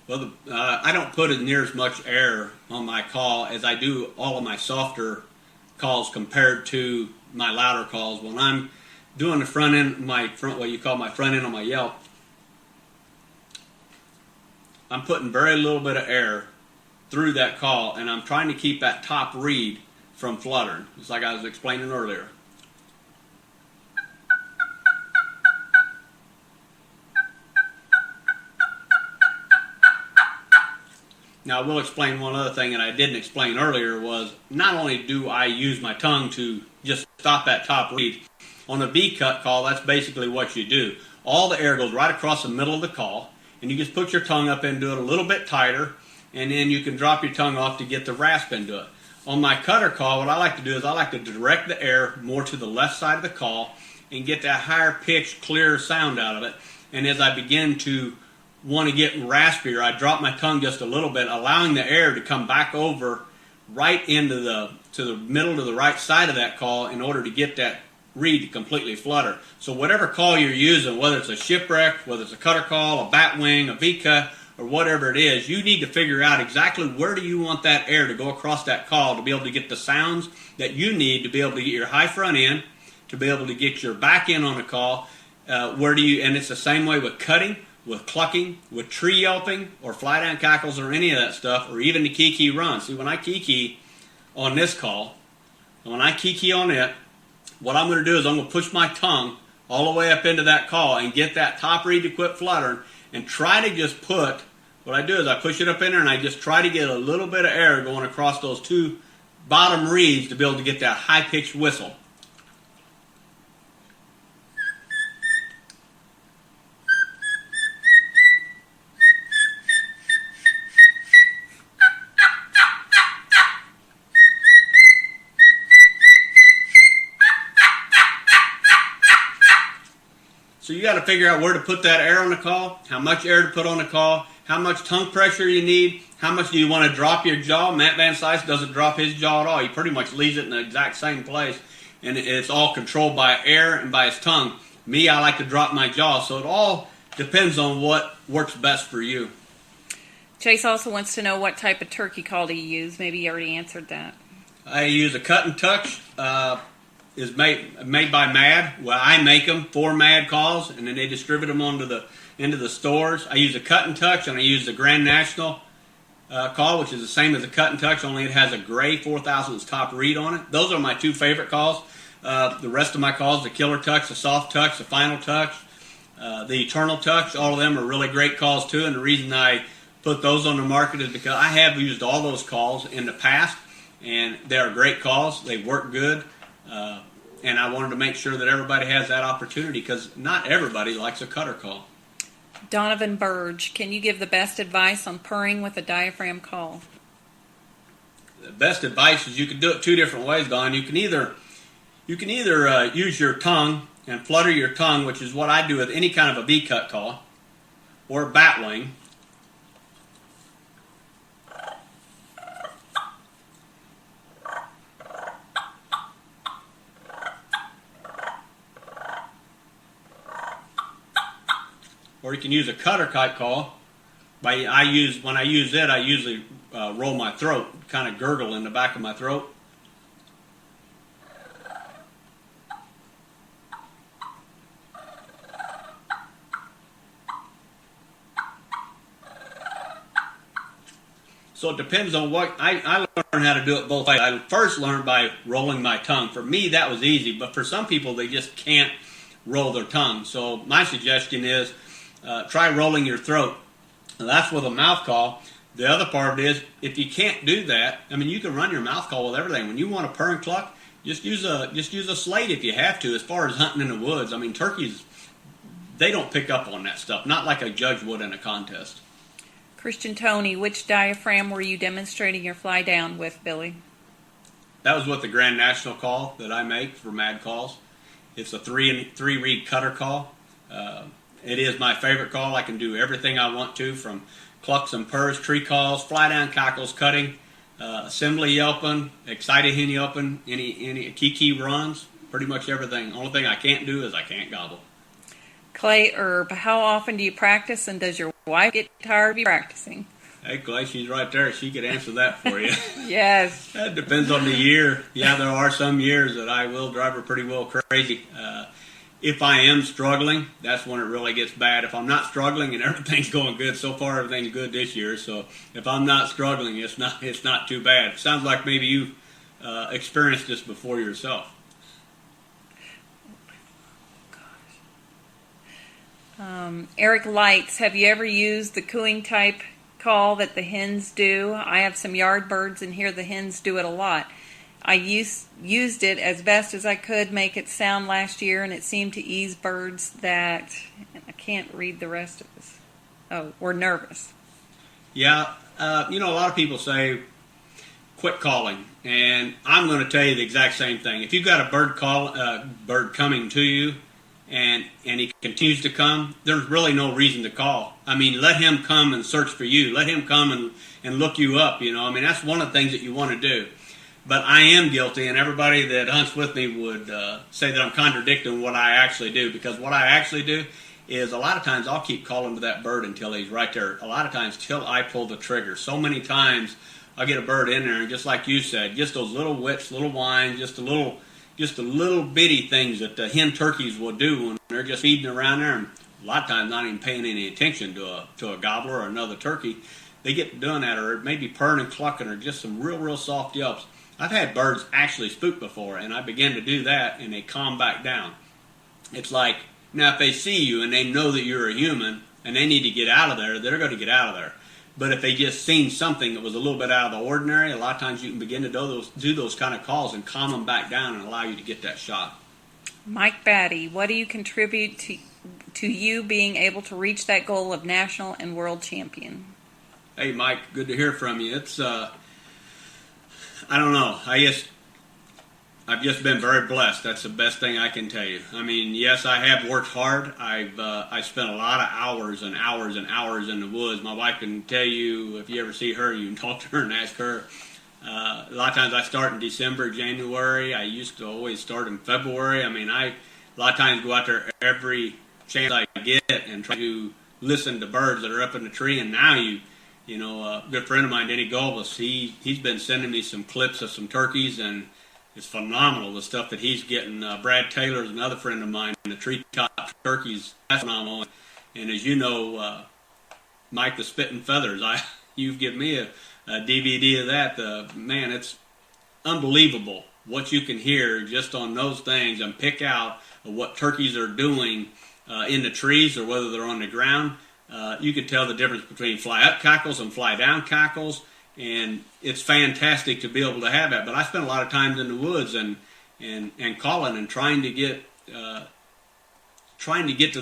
Well, I don't put as near as much air on my call as I do all of my softer calls compared to my louder calls. When I'm doing the front end, what you call my front end on my Yelp, I'm putting very little bit of air through that call, and I'm trying to keep that top reed from fluttering, just like I was explaining earlier. Now, I will explain one other thing, and I didn't explain earlier, was not only do I use my tongue to just stop that top reed, on a V-cut call, that's basically what you do. All the air goes right across the middle of the call, and you just put your tongue up into it a little bit tighter, and then you can drop your tongue off to get the rasp into it. On my cutter call, what I like to do is I like to direct the air more to the left side of the call and get that higher pitched, clearer sound out of it. And as I begin to want to get raspier, I drop my tongue just a little bit, allowing the air to come back over right into the middle to the right side of that call in order to get that reed to completely flutter. So whatever call you're using, whether it's a shipwreck, whether it's a cutter call, a bat wing, a V-cut, or whatever it is, you need to figure out exactly where do you want that air to go across that call to be able to get the sounds that you need to be able to get your high front end, to be able to get your back end on the call. And it's the same way with cutting, with clucking, with tree yelping, or fly down cackles, or any of that stuff, or even the kiki run. See, when I kiki on this call, and when I kiki on it, what I'm going to do is I'm going to push my tongue all the way up into that call and get that top reed to quit fluttering, and try to just what I do is I push it up in there and I just try to get a little bit of air going across those two bottom reeds to be able to get that high-pitched whistle. So you got to figure out where to put that air on the call, how much air to put on the call, how much tongue pressure you need, how much do you want to drop your jaw. Matt Van Sice doesn't drop his jaw at all. He pretty much leaves it in the exact same place, and it's all controlled by air and by his tongue. Me, I like to drop my jaw, so it all depends on what works best for you. Chase also wants to know what type of turkey call do you use. Maybe you already answered that. I use a cut and touch. Is made by Mad. Well, I make them for Mad calls, and then they distribute them into the stores. I use a cut and touch, and I use the Grand National call, which is the same as a cut and touch, only it has a gray 4,000ths top reed on it. Those are my two favorite calls. The rest of my calls, the Killer Touch, the Soft Touch, the Final Touch, the Eternal Touch, all of them are really great calls too, and the reason I put those on the market is because I have used all those calls in the past, and they are great calls. They work good. And I wanted to make sure that everybody has that opportunity because not everybody likes a cutter call. Donovan Burge, can you give the best advice on purring with a diaphragm call? The best advice is you can do it two different ways, Don. You can either use your tongue and flutter your tongue, which is what I do with any kind of a V-cut call, or a bat wing. Or you can use a cutter kite call. When I use it, I usually roll my throat, kind of gurgle in the back of my throat. So it depends on what I learned how to do it both ways. I first learned by rolling my tongue. For me, that was easy, but for some people, they just can't roll their tongue. So my suggestion is try rolling your throat. Now, that's with a mouth call. The other part is, if you can't do that, I mean, you can run your mouth call with everything. When you want to purr and cluck, just use a slate if you have to. As far as hunting in the woods, I mean, turkeys, they don't pick up on that stuff. Not like a judge would in a contest. Christian Tony, which diaphragm were you demonstrating your fly down with, Billy? That was with the Grand National call that I make for Mad Calls. It's a three reed cutter call. It is my favorite call. I can do everything I want to, from clucks and purrs, tree calls, fly down cackles, cutting, assembly yelping, excited hen yelping, any kiki runs, pretty much everything. Only thing I can't do is I can't gobble. Clay Herb, how often do you practice, and does your wife get tired of you practicing? Hey, Clay, she's right there. She could answer that for you. Yes. That depends on the year. Yeah, there are some years that I will drive her pretty well crazy. If I am struggling, that's when it really gets bad. If I'm not struggling and everything's going good, so far everything's good this year. So if I'm not struggling, it's not too bad. It sounds like maybe you've experienced this before yourself. Eric Lights, have you ever used the cooing type call that the hens do? I have some yard birds and hear the hens do it a lot. I used it as best as I could make it sound last year, and it seemed to ease birds that, I can't read the rest of this, were nervous. Yeah, a lot of people say quit calling, and I'm going to tell you the exact same thing. If you've got a bird coming to you, and he continues to come, there's really no reason to call. I mean, let him come and search for you. Let him come and look you up, that's one of the things that you want to do. But I am guilty, and everybody that hunts with me would say that I'm contradicting what I actually do, because what I actually do is a lot of times I'll keep calling to that bird until he's right there. A lot of times till I pull the trigger. So many times I'll get a bird in there, and just like you said, just those little whips, little whines, just the little bitty things that the hen turkeys will do when they're just feeding around there, and a lot of times not even paying any attention to a gobbler or another turkey. They get doing that, or maybe purring and clucking, or just some real soft yelps. I've had birds actually spook before, and I begin to do that, and they calm back down. It's like, now if they see you and they know that you're a human and they need to get out of there, they're going to get out of there. But if they just seen something that was a little bit out of the ordinary, a lot of times you can begin to do those kind of calls and calm them back down and allow you to get that shot. Mike Batty, what do you contribute to you being able to reach that goal of national and world champion? Hey, Mike, good to hear from you. It's I don't know. I've just been very blessed. That's the best thing I can tell you. I mean, yes, I have worked hard. I spent a lot of hours and hours and hours in the woods. My wife can tell you, if you ever see her, you can talk to her and ask her. A lot of times I start in December, January. I used to always start in February. I mean, a lot of times go out there every chance I get and try to listen to birds that are up in the tree. And now a good friend of mine, Denny Gobblers, he's been sending me some clips of some turkeys, and it's phenomenal, the stuff that he's getting. Brad Taylor's another friend of mine, the treetop turkeys, that's phenomenal. And as you know, Mike, the Spitting Feathers, you've given me a DVD of that. Man, it's unbelievable what you can hear just on those things and pick out what turkeys are doing in the trees or whether they're on the ground. You can tell the difference between fly-up cackles and fly-down cackles, and it's fantastic to be able to have that. But I spent a lot of times in the woods and calling and trying to get to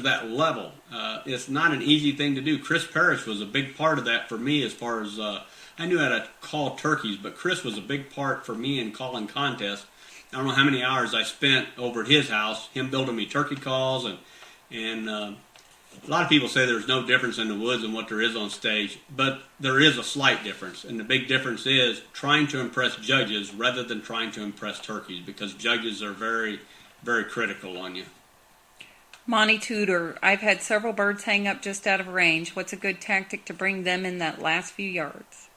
that level. It's not an easy thing to do. Chris Parrish was a big part of that for me as far as I knew how to call turkeys, but Chris was a big part for me in calling contests. I don't know how many hours I spent over at his house, him building me turkey calls, and a lot of people say there's no difference in the woods and what there is on stage, but there is a slight difference, and the big difference is trying to impress judges rather than trying to impress turkeys, because judges are very, very critical on you. Monty Tudor, I've had several birds hang up just out of range. What's a good tactic to bring them in that last few yards?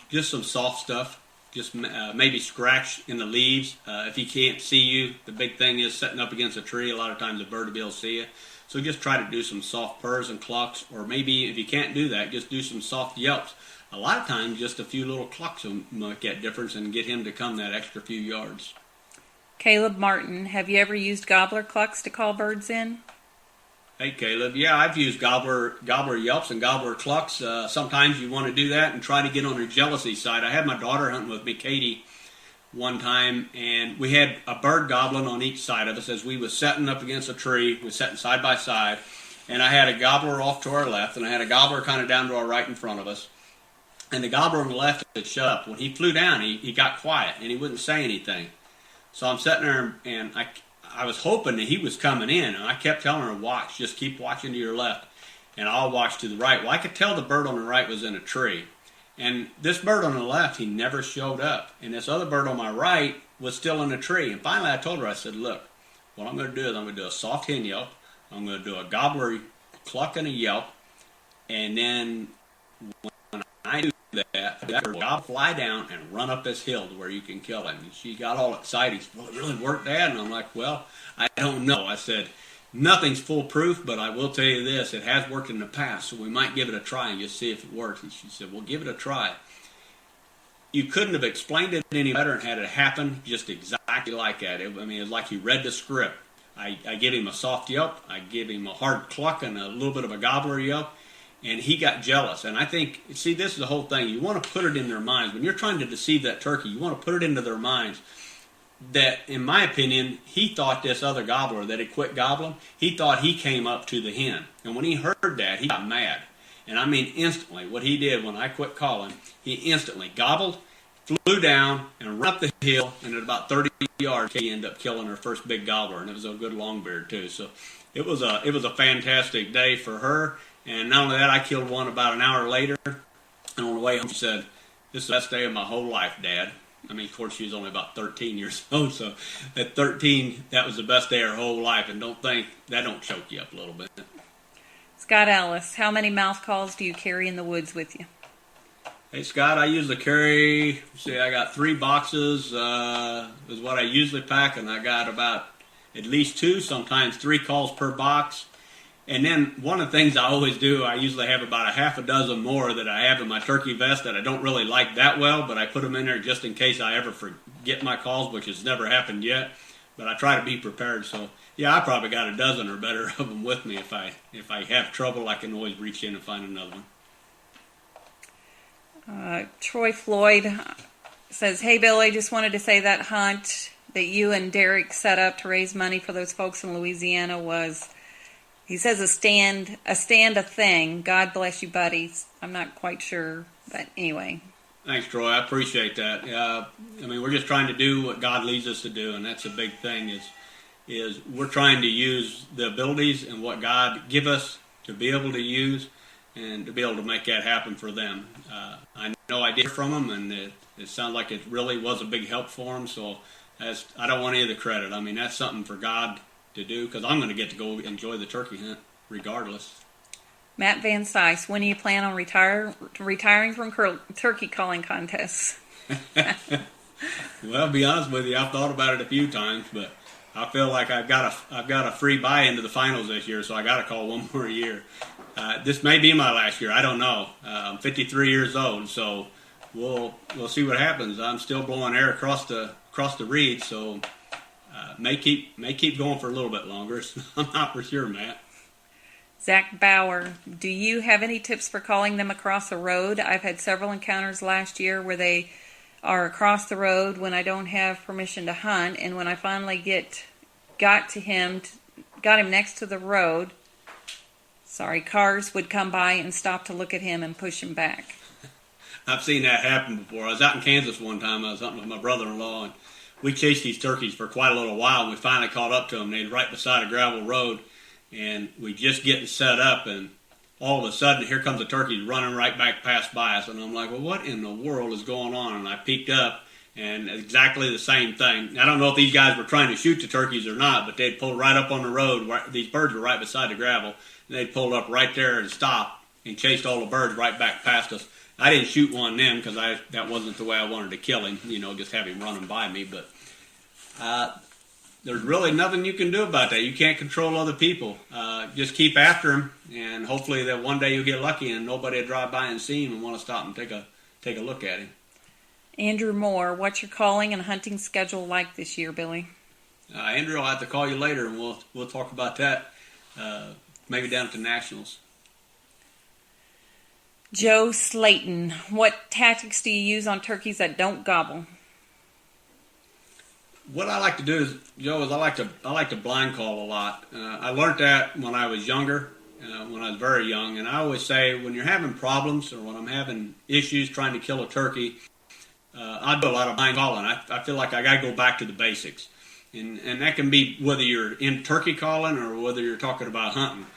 Just some soft stuff. Just maybe scratch in the leaves. If he can't see you, the big thing is setting up against a tree. A lot of times the bird will be able to see you. So just try to do some soft purrs and clucks, or maybe if you can't do that, just do some soft yelps. A lot of times just a few little clucks will make that difference and get him to come that extra few yards. Caleb Martin, have you ever used gobbler clucks to call birds in? Hey, Caleb. Yeah, I've used gobbler yelps and gobbler clucks. Sometimes you want to do that and try to get on their jealousy side. I had my daughter hunting with me, Katie, one time, and we had a bird gobbling on each side of us as we was setting up against a tree. We were setting side by side, and I had a gobbler off to our left, and I had a gobbler kind of down to our right in front of us. And the gobbler on the left had shut up. When he flew down, he got quiet, and he wouldn't say anything. So I'm sitting there, and I was hoping that he was coming in, and I kept telling her, watch, just keep watching to your left, and I'll watch to the right. Well, I could tell the bird on the right was in a tree, and this bird on the left, he never showed up, and this other bird on my right was still in a tree. And finally I told her, I said, look, what I'm going to do is I'm going to do a soft hen yelp, I'm going to do a gobbler cluck and a yelp, and then when I do that Gobble fly down and run up this hill to where you can kill him. And she got all excited. Well, it really worked, Dad? And I'm like, well, I don't know. I said, nothing's foolproof, but I will tell you this. It has worked in the past, so we might give it a try and just see if it works. And she said, well, give it a try. You couldn't have explained it any better and had it happen just exactly like that. I mean, it's like he read the script. I give him a soft yelp. I give him a hard cluck and a little bit of a gobbler yelp. And he got jealous. And I think, see, this is the whole thing. You want to put it in their minds. When you're trying to deceive that turkey, you want to put it into their minds that, in my opinion, he thought this other gobbler that had quit gobbling, he thought he came up to the hen. And when he heard that, he got mad. And I mean instantly, what he did when I quit calling, he instantly gobbled, flew down, and ran up the hill, and at about 30 yards, he ended up killing her first big gobbler, and it was a good long beard, too. So it was a fantastic day for her. And not only that, I killed one about an hour later. And on the way home, she said, this is the best day of my whole life, Dad. I mean, of course, she was only about 13 years old. So at 13, that was the best day of her whole life. And don't think, that don't choke you up a little bit. Scott Ellis, how many mouth calls do you carry in the woods with you? Hey, Scott, I usually carry, I got 3 boxes is what I usually pack. And I got about at least 2, sometimes 3 calls per box. And then one of the things I always do, I usually have about a half a dozen more that I have in my turkey vest that I don't really like that well, but I put them in there just in case I ever forget my calls, which has never happened yet. But I try to be prepared. So, yeah, I probably got a dozen or better of them with me. If I have trouble, I can always reach in and find another one. Troy Floyd says, hey, Billy, just wanted to say that hunt that you and Derek set up to raise money for those folks in Louisiana was... He says a thing. God bless you, buddies. I'm not quite sure, but anyway. Thanks, Troy. I appreciate that. I mean, we're just trying to do what God leads us to do, and that's a big thing is we're trying to use the abilities and what God give us to be able to use and to be able to make that happen for them. I know I did from them, and it sounds like it really was a big help for them, so I don't want any of the credit. I mean, that's something for God to do, because I'm going to get to go enjoy the turkey hunt regardless. Matt Van Sice, when do you plan on retiring from turkey calling contests? Well, to be honest with you, I've thought about it a few times, but I feel like I've got a free buy into the finals this year, so I got to call one more year. This may be my last year. I don't know. I'm 53 years old, so we'll see what happens. I'm still blowing air across the reeds, so. May keep going for a little bit longer. I'm not for sure, Matt. Zach Bauer, do you have any tips for calling them across the road? I've had several encounters last year where they are across the road when I don't have permission to hunt, and when I finally got him next to the road, cars would come by and stop to look at him and push him back. I've seen that happen before. I was out in Kansas one time. I was hunting with my brother-in-law, and we chased these turkeys for quite a little while, and we finally caught up to them. They were right beside a gravel road, and we just getting set up, and all of a sudden, here comes a turkey running right back past by us, and I'm like, well, what in the world is going on? And I peeked up, and exactly the same thing. I don't know if these guys were trying to shoot the turkeys or not, but they'd pulled right up on the road. These birds were right beside the gravel, and they'd pulled up right there and stopped and chased all the birds right back past us. I didn't shoot one then because that wasn't the way I wanted to kill him, just have him running by me. But there's really nothing you can do about that. You can't control other people. Just keep after him, and hopefully that one day you'll get lucky and nobody will drive by and see him and want to stop and take a look at him. Andrew Moore, what's your calling and hunting schedule like this year, Billy? Andrew, I'll have to call you later, and we'll talk about that, maybe down at the Nationals. Joe Slayton, what tactics do you use on turkeys that don't gobble? What I like to do is, Joe, I like to blind call a lot. I learned that when I was younger, when I was very young, and I always say when you're having problems or when I'm having issues trying to kill a turkey, I do a lot of blind calling. I feel like I got to go back to the basics, and that can be whether you're in turkey calling or whether you're talking about hunting.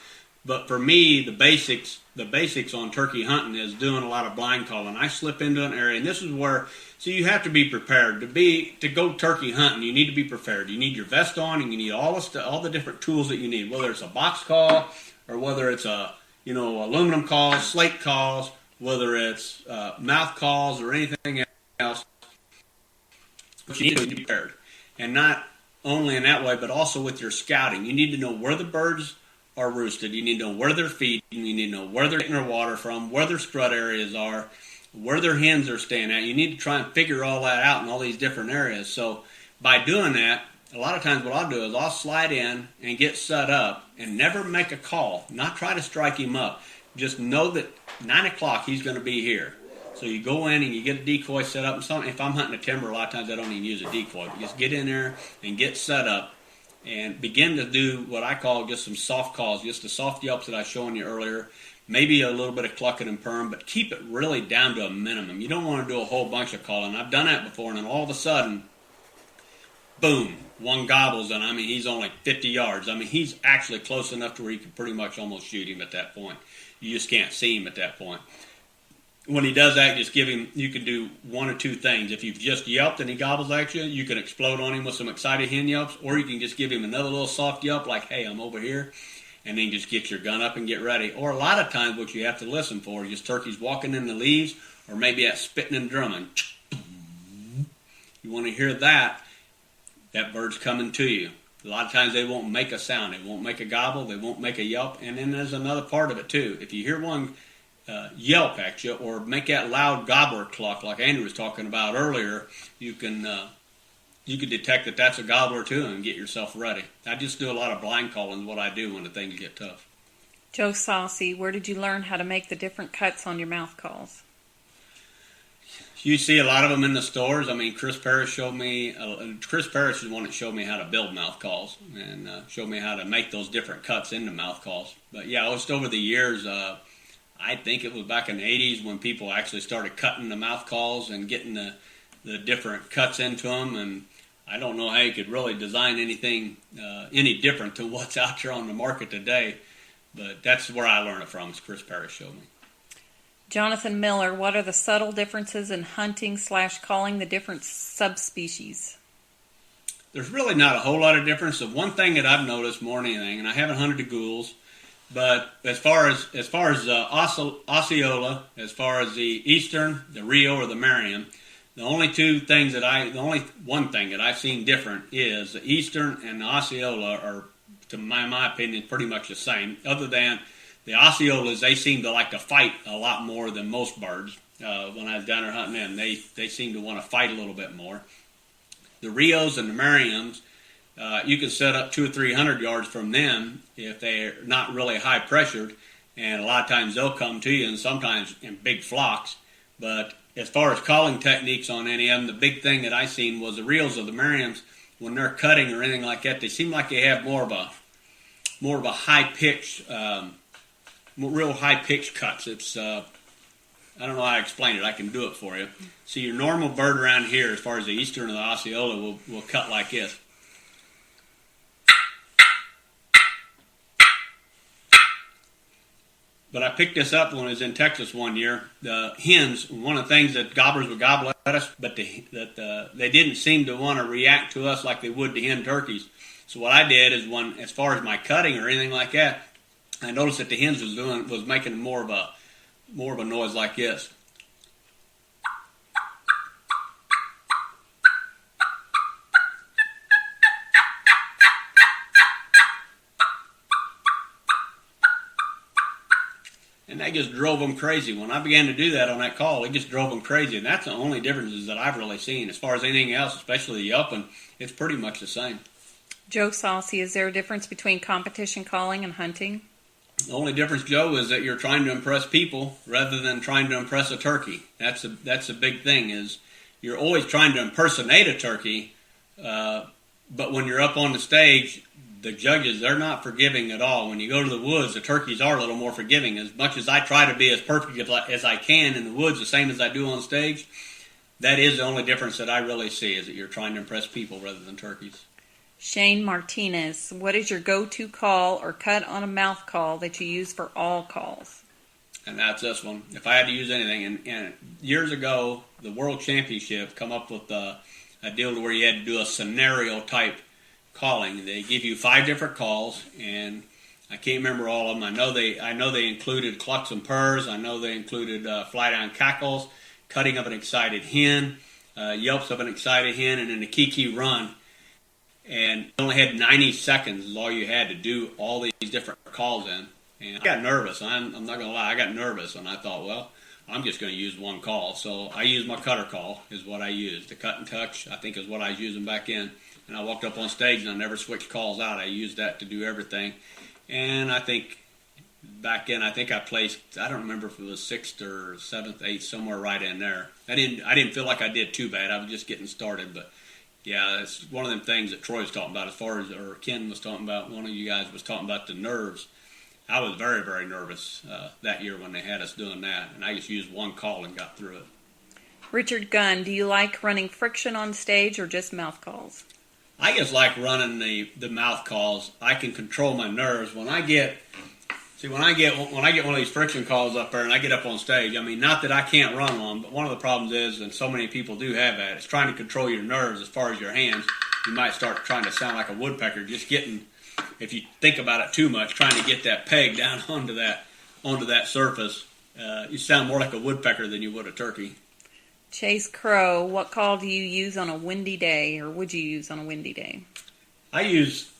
But for me, the basics on turkey hunting is doing a lot of blind calling. I slip into an area, and this is where, so you have to be prepared to go turkey hunting. You need to be prepared. You need your vest on, and you need all the different tools that you need, whether it's a box call or whether it's a aluminum calls, slate calls, whether it's mouth calls or anything else, what you need to be prepared. And not only in that way, but also with your scouting. You need to know where the birds are roosted. You need to know where they're feeding. You need to know where they're getting their water from, where their strut areas are, where their hens are staying at. You need to try and figure all that out in all these different areas. So by doing that, a lot of times what I'll do is I'll slide in and get set up and never make a call, not try to strike him up. Just know that 9 o'clock he's going to be here. So you go in and you get a decoy set up. And if I'm hunting a timber, a lot of times I don't even use a decoy. But just get in there and get set up and begin to do what I call just some soft calls, just the soft yelps that I was showing you earlier. Maybe a little bit of clucking and purring, but keep it really down to a minimum. You don't want to do a whole bunch of calling. I've done that before, and then all of a sudden, boom, one gobbles, and I mean, he's only 50 yards. I mean, he's actually close enough to where you can pretty much almost shoot him at that point. You just can't see him at that point. When he does that, just give him, you can do one or two things. If you've just yelped and he gobbles at you, you can explode on him with some excited hen yelps, or you can just give him another little soft yelp like, hey, I'm over here, and then just get your gun up and get ready. Or a lot of times what you have to listen for is just turkeys walking in the leaves, or maybe that spitting and drumming. You want to hear that, that bird's coming to you. A lot of times they won't make a sound. They won't make a gobble. They won't make a yelp. And then there's another part of it, too. If you hear one yelp at you or make that loud gobbler cluck like Andrew was talking about earlier, you can detect that that's a gobbler, too, and get yourself ready. I just do a lot of blind calling, what I do when the things get tough. Joe Saucy, where did you learn how to make the different cuts on your mouth calls? You see a lot of them in the stores. I mean, Chris Parrish showed me, Chris Parrish is the one that showed me how to build mouth calls and showed me how to make those different cuts into mouth calls. But yeah, just over the years, I think it was back in the 80s when people actually started cutting the mouth calls and getting the different cuts into them. And I don't know how you could really design anything any different to what's out there on the market today. But that's where I learned it from, is Chris Parrish showed me. Jonathan Miller, what are the subtle differences in hunting/calling the different subspecies? There's really not a whole lot of difference. The one thing that I've noticed more than anything, and I haven't hunted the ghouls, but as far as Osceola, as far as the Eastern, the Rio, or the Merriam, the only one thing that I've seen different is the Eastern and the Osceola are, to my opinion, pretty much the same, other than the Osceolas, they seem to like to fight a lot more than most birds. When I was down there hunting them, they seem to want to fight a little bit more. The Rios and the Merriams, you can set up 200 or 300 yards from them if they're not really high pressured, and a lot of times they'll come to you, and sometimes in big flocks. But as far as calling techniques on any of them, the big thing that I seen was the Rios or the Merriams, when they're cutting or anything like that, they seem like they have more of a high pitch. Real high-pitched cuts. It's, I don't know how to explain it. I can do it for you. See, your normal bird around here, as far as the Eastern or the Osceola, will cut like this. But I picked this up when I was in Texas one year. The hens, one of the things that gobblers would gobble at us, but they didn't seem to want to react to us like they would to hen turkeys. So what I did is, as far as my cutting or anything like that, I noticed that the hens was making more of a noise like this. And that just drove them crazy. When I began to do that on that call, it just drove them crazy. And that's the only differences that I've really seen. As far as anything else, especially the yelping, it's pretty much the same. Joe Saucy, is there a difference between competition calling and hunting? The only difference, Joe, is that you're trying to impress people rather than trying to impress a turkey. That's a big thing, is you're always trying to impersonate a turkey, but when you're up on the stage, the judges, they're not forgiving at all. When you go to the woods, the turkeys are a little more forgiving. As much as I try to be as perfect as I can in the woods, the same as I do on stage, that is the only difference that I really see, is that you're trying to impress people rather than turkeys. Shane Martinez, what is your go-to call or cut on a mouth call that you use for all calls? And that's this one. If I had to use anything, and years ago, the World Championship come up with a deal where you had to do a scenario type calling. They give you 5 different calls, and I can't remember all of them. I know they included clucks and purrs. I know they included fly down cackles, cutting of an excited hen, yelps of an excited hen, and then the kiki run. And you only had 90 seconds is all you had to do all these different calls in. And I got nervous. I'm not going to lie. I got nervous, and I thought, well, I'm just going to use one call. So I used my cutter call is what I used. The cut and touch, I think, is what I was using back in. And I walked up on stage, and I never switched calls out. I used that to do everything. And I think back in, I placed, I don't remember if it was 6th or 7th, 8th, somewhere right in there. I didn't feel like I did too bad. I was just getting started. But, yeah, it's one of them things that Troy was talking about or Ken was talking about, one of you guys was talking about the nerves. I was very, very nervous that year when they had us doing that. And I just used one call and got through it. Richard Gunn, do you like running friction on stage or just mouth calls? I just like running the mouth calls. I can control my nerves. When I get one of these friction calls up there and I get up on stage, I mean, not that I can't run one, but one of the problems is, and so many people do have that, it's trying to control your nerves as far as your hands. You might start trying to sound like a woodpecker, just getting, if you think about it too much, trying to get that peg down onto that surface. You sound more like a woodpecker than you would a turkey. Chase Crow, what call do you use on a windy day, or would you use on a windy day? I use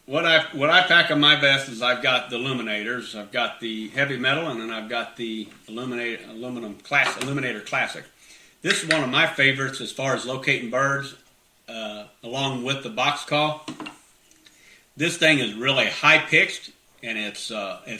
what I pack on my vest is I've got the illuminators, I've got the heavy metal, and then I've got the Illuminator Classic. This is one of my favorites as far as locating birds, along with the box call. This thing is really high pitched and it's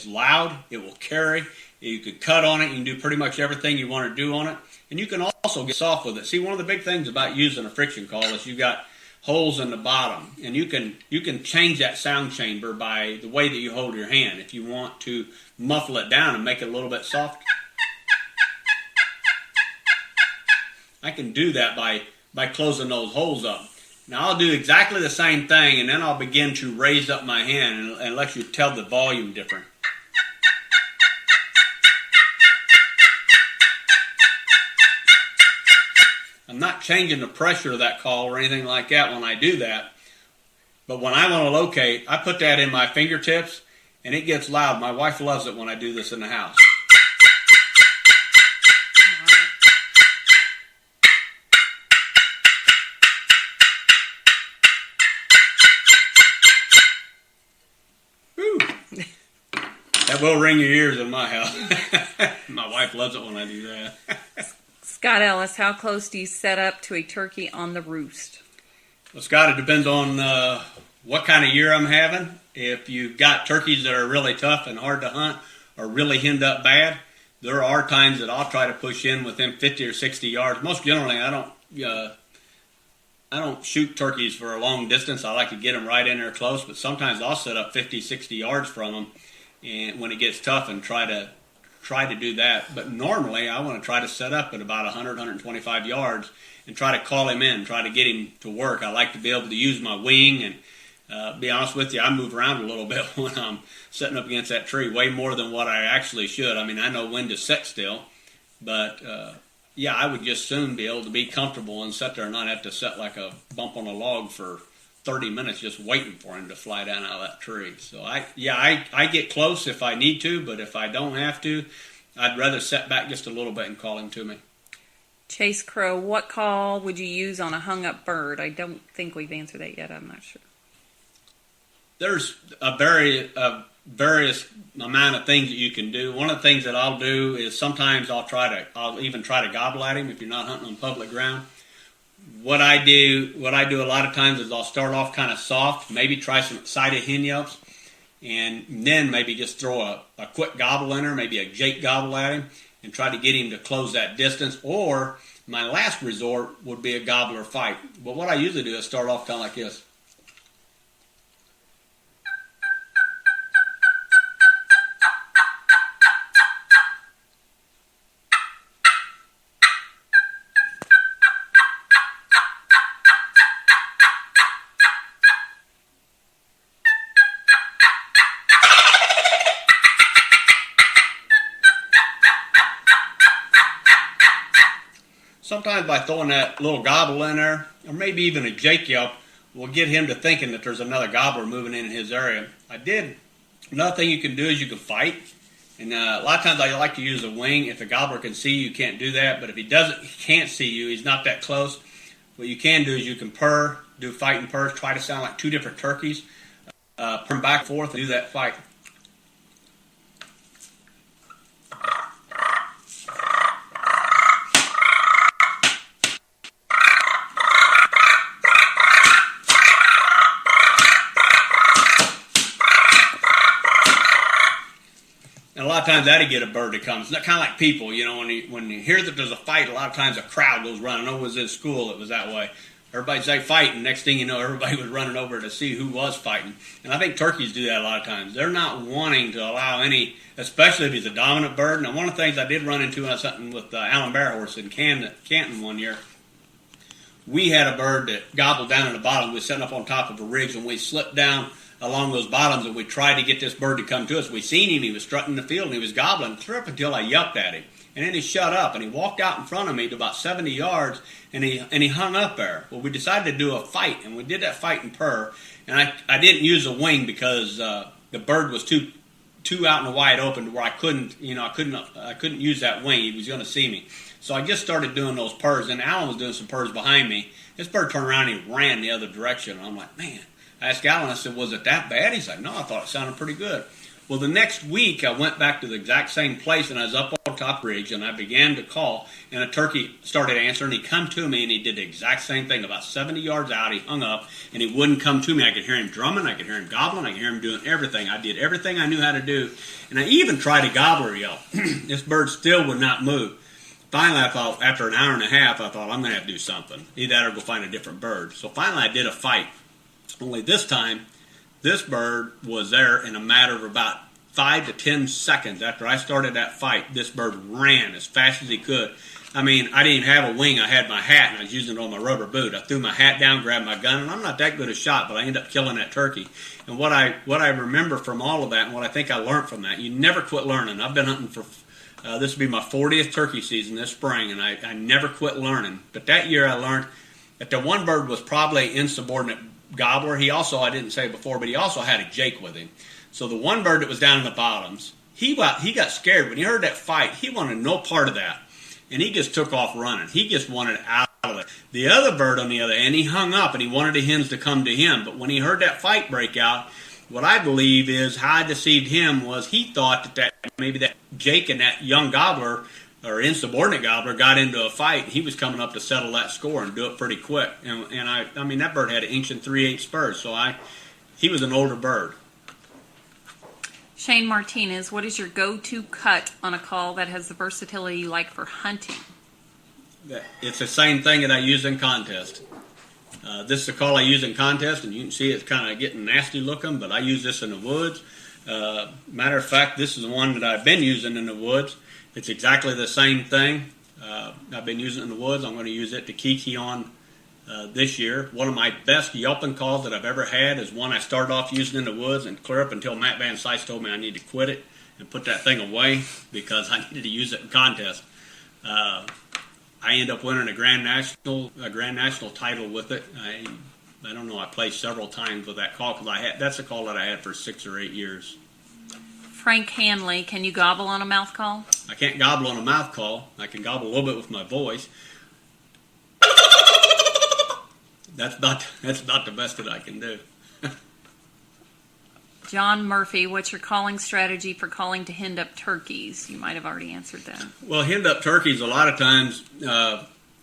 loud. It will carry. You can cut on it. You can do pretty much everything you want to do on it. And you can also get soft with it. See, one of the big things about using a friction call is you've got holes in the bottom. And you can change that sound chamber by the way that you hold your hand. If you want to muffle it down and make it a little bit soft, I can do that by closing those holes up. Now I'll do exactly the same thing, and then I'll begin to raise up my hand and let you tell the volume different. I'm not changing the pressure of that call or anything like that when I do that. But when I want to locate, I put that in my fingertips, and it gets loud. My wife loves it when I do this in the house. Whew. That will ring your ears in my house. My wife loves it when I do that. Scott Ellis, how close do you set up to a turkey on the roost? Well, Scott, it depends on what kind of year I'm having. If you've got turkeys that are really tough and hard to hunt or really henned up bad, there are times that I'll try to push in within 50 or 60 yards. Most generally, I don't shoot turkeys for a long distance. I like to get them right in there close, but sometimes I'll set up 50, 60 yards from them and when it gets tough and try to do that. But normally I want to try to set up at about 100, 125 yards and try to call him in, try to get him to work. I like to be able to use my wing and be honest with you, I move around a little bit when I'm sitting up against that tree, way more than what I actually should. I mean, I know when to sit still, but yeah, I would just soon be able to be comfortable and sit there and not have to sit like a bump on a log for 30 minutes just waiting for him to fly down out of that tree. So I get close if I need to, but if I don't have to, I'd rather sit back just a little bit and call him to me. Chase Crow, what call would you use on a hung up bird? I don't think we've answered that yet. I'm not sure. There's a various amount of things that you can do. One of the things that I'll do is sometimes I'll even try to gobble at him if you're not hunting on public ground. What I do a lot of times is I'll start off kind of soft, maybe try some excited hen yelps, and then maybe just throw a quick gobble in there, maybe a Jake gobble at him, and try to get him to close that distance. Or my last resort would be a gobbler fight. But what I usually do is start off kind of like this. Sometimes by throwing that little gobble in there, or maybe even a Jake yelp, will get him to thinking that there's another gobbler moving in his area. I did Another thing you can do is you can fight. And a lot of times I like to use a wing. If the gobbler can see you, you can't do that. But if he can't see you, he's not that close. What you can do is you can purr, do fight and purr, try to sound like two different turkeys, purr back and forth and do that fight. And a lot of times that'll get a bird to come. It's not kind of like people, you know, when you hear that there's a fight, a lot of times a crowd goes running. I know it was in school, it was that way. Everybody's like fighting. Next thing you know, everybody was running over to see who was fighting. And I think turkeys do that a lot of times. They're not wanting to allow any, especially if he's a dominant bird. Now, one of the things I did run into on something with Alan Bear Horse in Canton one year, we had a bird that gobbled down in the bottom. We were sitting up on top of a ridge, and we slipped down along those bottoms, and we tried to get this bird to come to us. We seen him. He was strutting the field, and he was gobbling clear up until I yelped at him. And then he shut up, and he walked out in front of me to about 70 yards, and he hung up there. Well, we decided to do a fight, and we did that fight and purr. And I didn't use a wing because the bird was too out in the wide open to where I couldn't use that wing. He was going to see me. So I just started doing those purrs, and Alan was doing some purrs behind me. This bird turned around and he ran the other direction. And I'm like, man. I asked Alan, I said, was it that bad? He's like, no, I thought it sounded pretty good. Well, the next week, I went back to the exact same place, and I was up on top ridge, and I began to call, and a turkey started answering. He come to me, and he did the exact same thing. About 70 yards out, he hung up, and he wouldn't come to me. I could hear him drumming. I could hear him gobbling. I could hear him doing everything. I did everything I knew how to do, and I even tried a gobbler yelp. This bird still would not move. Finally, I thought, after an hour and a half, I'm going to have to do something. Either that or go find a different bird. So finally, I did a fight. Only this time, this bird was there in a matter of about 5 to 10 seconds. After I started that fight, this bird ran as fast as he could. I mean, I didn't even have a wing. I had my hat, and I was using it on my rubber boot. I threw my hat down, grabbed my gun, and I'm not that good a shot, but I ended up killing that turkey. And what I remember from all of that, and what I think I learned from that, you never quit learning. I've been hunting for, this will be my 40th turkey season this spring, and I never quit learning. But that year I learned that the one bird was probably insubordinate gobbler. He also, I didn't say before, but he also had a Jake with him. So the one bird that was down in the bottoms, he got scared. When he heard that fight, he wanted no part of that. And he just took off running. He just wanted out of it. The other bird, on the other end, he hung up, and he wanted the hens to come to him. But when he heard that fight break out, what I believe is how I deceived him was he thought that maybe that Jake and that young gobbler or insubordinate gobbler got into a fight. He was coming up to settle that score and do it pretty quick. And I mean, that bird had an 1 3/8 spurs, so he was an older bird. Shane Martinez, what is your go-to cut on a call that has the versatility you like for hunting? It's the same thing that I use in contest. This is a call I use in contest, and you can see it's kind of getting nasty looking, but I use this in the woods. Matter of fact, this is the one that I've been using in the woods. It's exactly the same thing. I've been using it in the woods. I'm going to use it to kiki on this year. One of my best yelping calls that I've ever had is one I started off using in the woods and clear up until Matt Van Sice told me I need to quit it and put that thing away because I needed to use it in contest. I ended up winning a Grand National title with it. I don't know. I played several times with that call because that's a call that I had for 6 or 8 years. Frank Hanley, can you gobble on a mouth call? I can't gobble on a mouth call. I can gobble a little bit with my voice. That's about the best that I can do. John Murphy, what's your calling strategy for calling to henned up turkeys? You might have already answered that. Well, henned up turkeys, a lot of times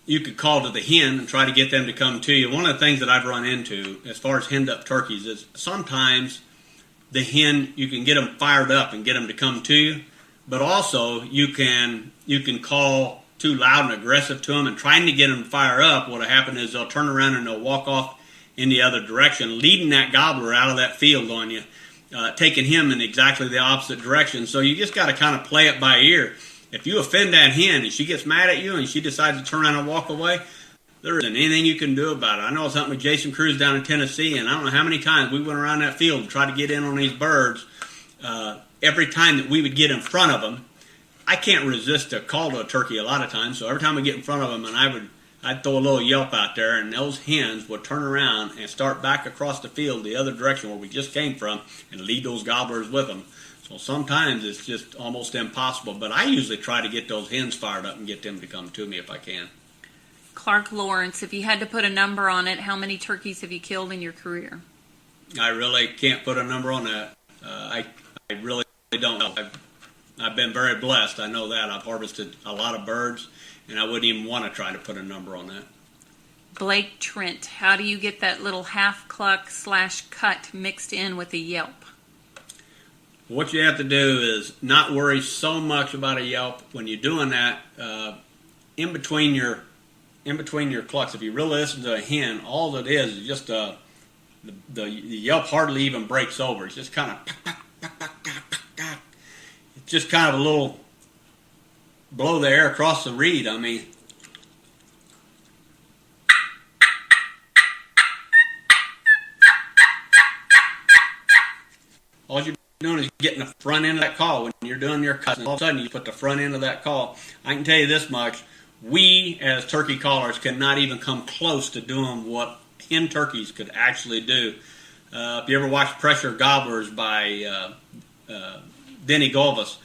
you could call to the hen and try to get them to come to you. One of the things that I've run into as far as henned up turkeys is sometimes the hen, you can get them fired up and get them to come to you, but also you can call too loud and aggressive to them and trying to get them to fire up. What'll happen is they'll turn around and they'll walk off in the other direction, leading that gobbler out of that field on you, taking him in exactly the opposite direction. So you just got to kind of play it by ear. If you offend that hen and she gets mad at you and she decides to turn around and walk away, there isn't anything you can do about it. I know I was hunting with Jason Cruz down in Tennessee, and I don't know how many times we went around that field to try to get in on these birds. Every time that we would get in front of them, I can't resist a call to a turkey a lot of times. So every time we get in front of them, and I'd throw a little yelp out there, and those hens would turn around and start back across the field the other direction where we just came from and lead those gobblers with them. So sometimes it's just almost impossible, but I usually try to get those hens fired up and get them to come to me if I can. Clark Lawrence, if you had to put a number on it, how many turkeys have you killed in your career? I really can't put a number on that. I really don't know. I've been very blessed. I know that. I've harvested a lot of birds, and I wouldn't even want to try to put a number on that. Blake Trent, how do you get that little half cluck / cut mixed in with a yelp? What you have to do is not worry so much about a yelp. When you're doing that, in between your clucks, if you really listen to a hen, all it is just the yelp hardly even breaks over. It's just kind of it's just kind of a little blow the air across the reed. I mean, all you're doing is getting the front end of that call when you're doing your cuts, and all of a sudden you put the front end of that call. I can tell you this much: we as turkey callers cannot even come close to doing what hen turkeys could actually do. If you ever watch Pressure Gobblers by Denny Golvis,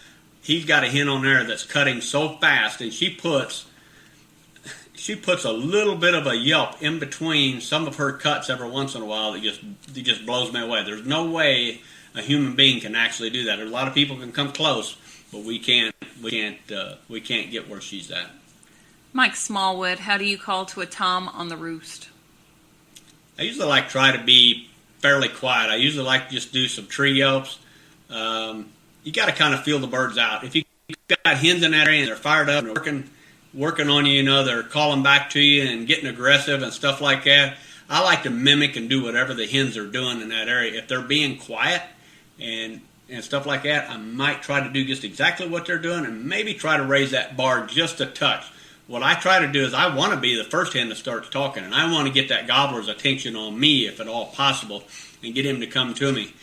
he's got a hen on there that's cutting so fast, and she puts a little bit of a yelp in between some of her cuts every once in a while that just blows me away. There's no way a human being can actually do that. There's a lot of people can come close, but we can't get where she's at. Mike Smallwood, how do you call to a tom on the roost? I usually like try to be fairly quiet. I usually like to just do some tree yelps. You got to kind of feel the birds out. If you got hens in that area and they're fired up and working on you, they're calling back to you and getting aggressive and stuff like that, I like to mimic and do whatever the hens are doing in that area. If they're being quiet and stuff like that, I might try to do just exactly what they're doing and maybe try to raise that bar just a touch. What I try to do is I want to be the first hen that starts talking, and I want to get that gobbler's attention on me if at all possible and get him to come to me.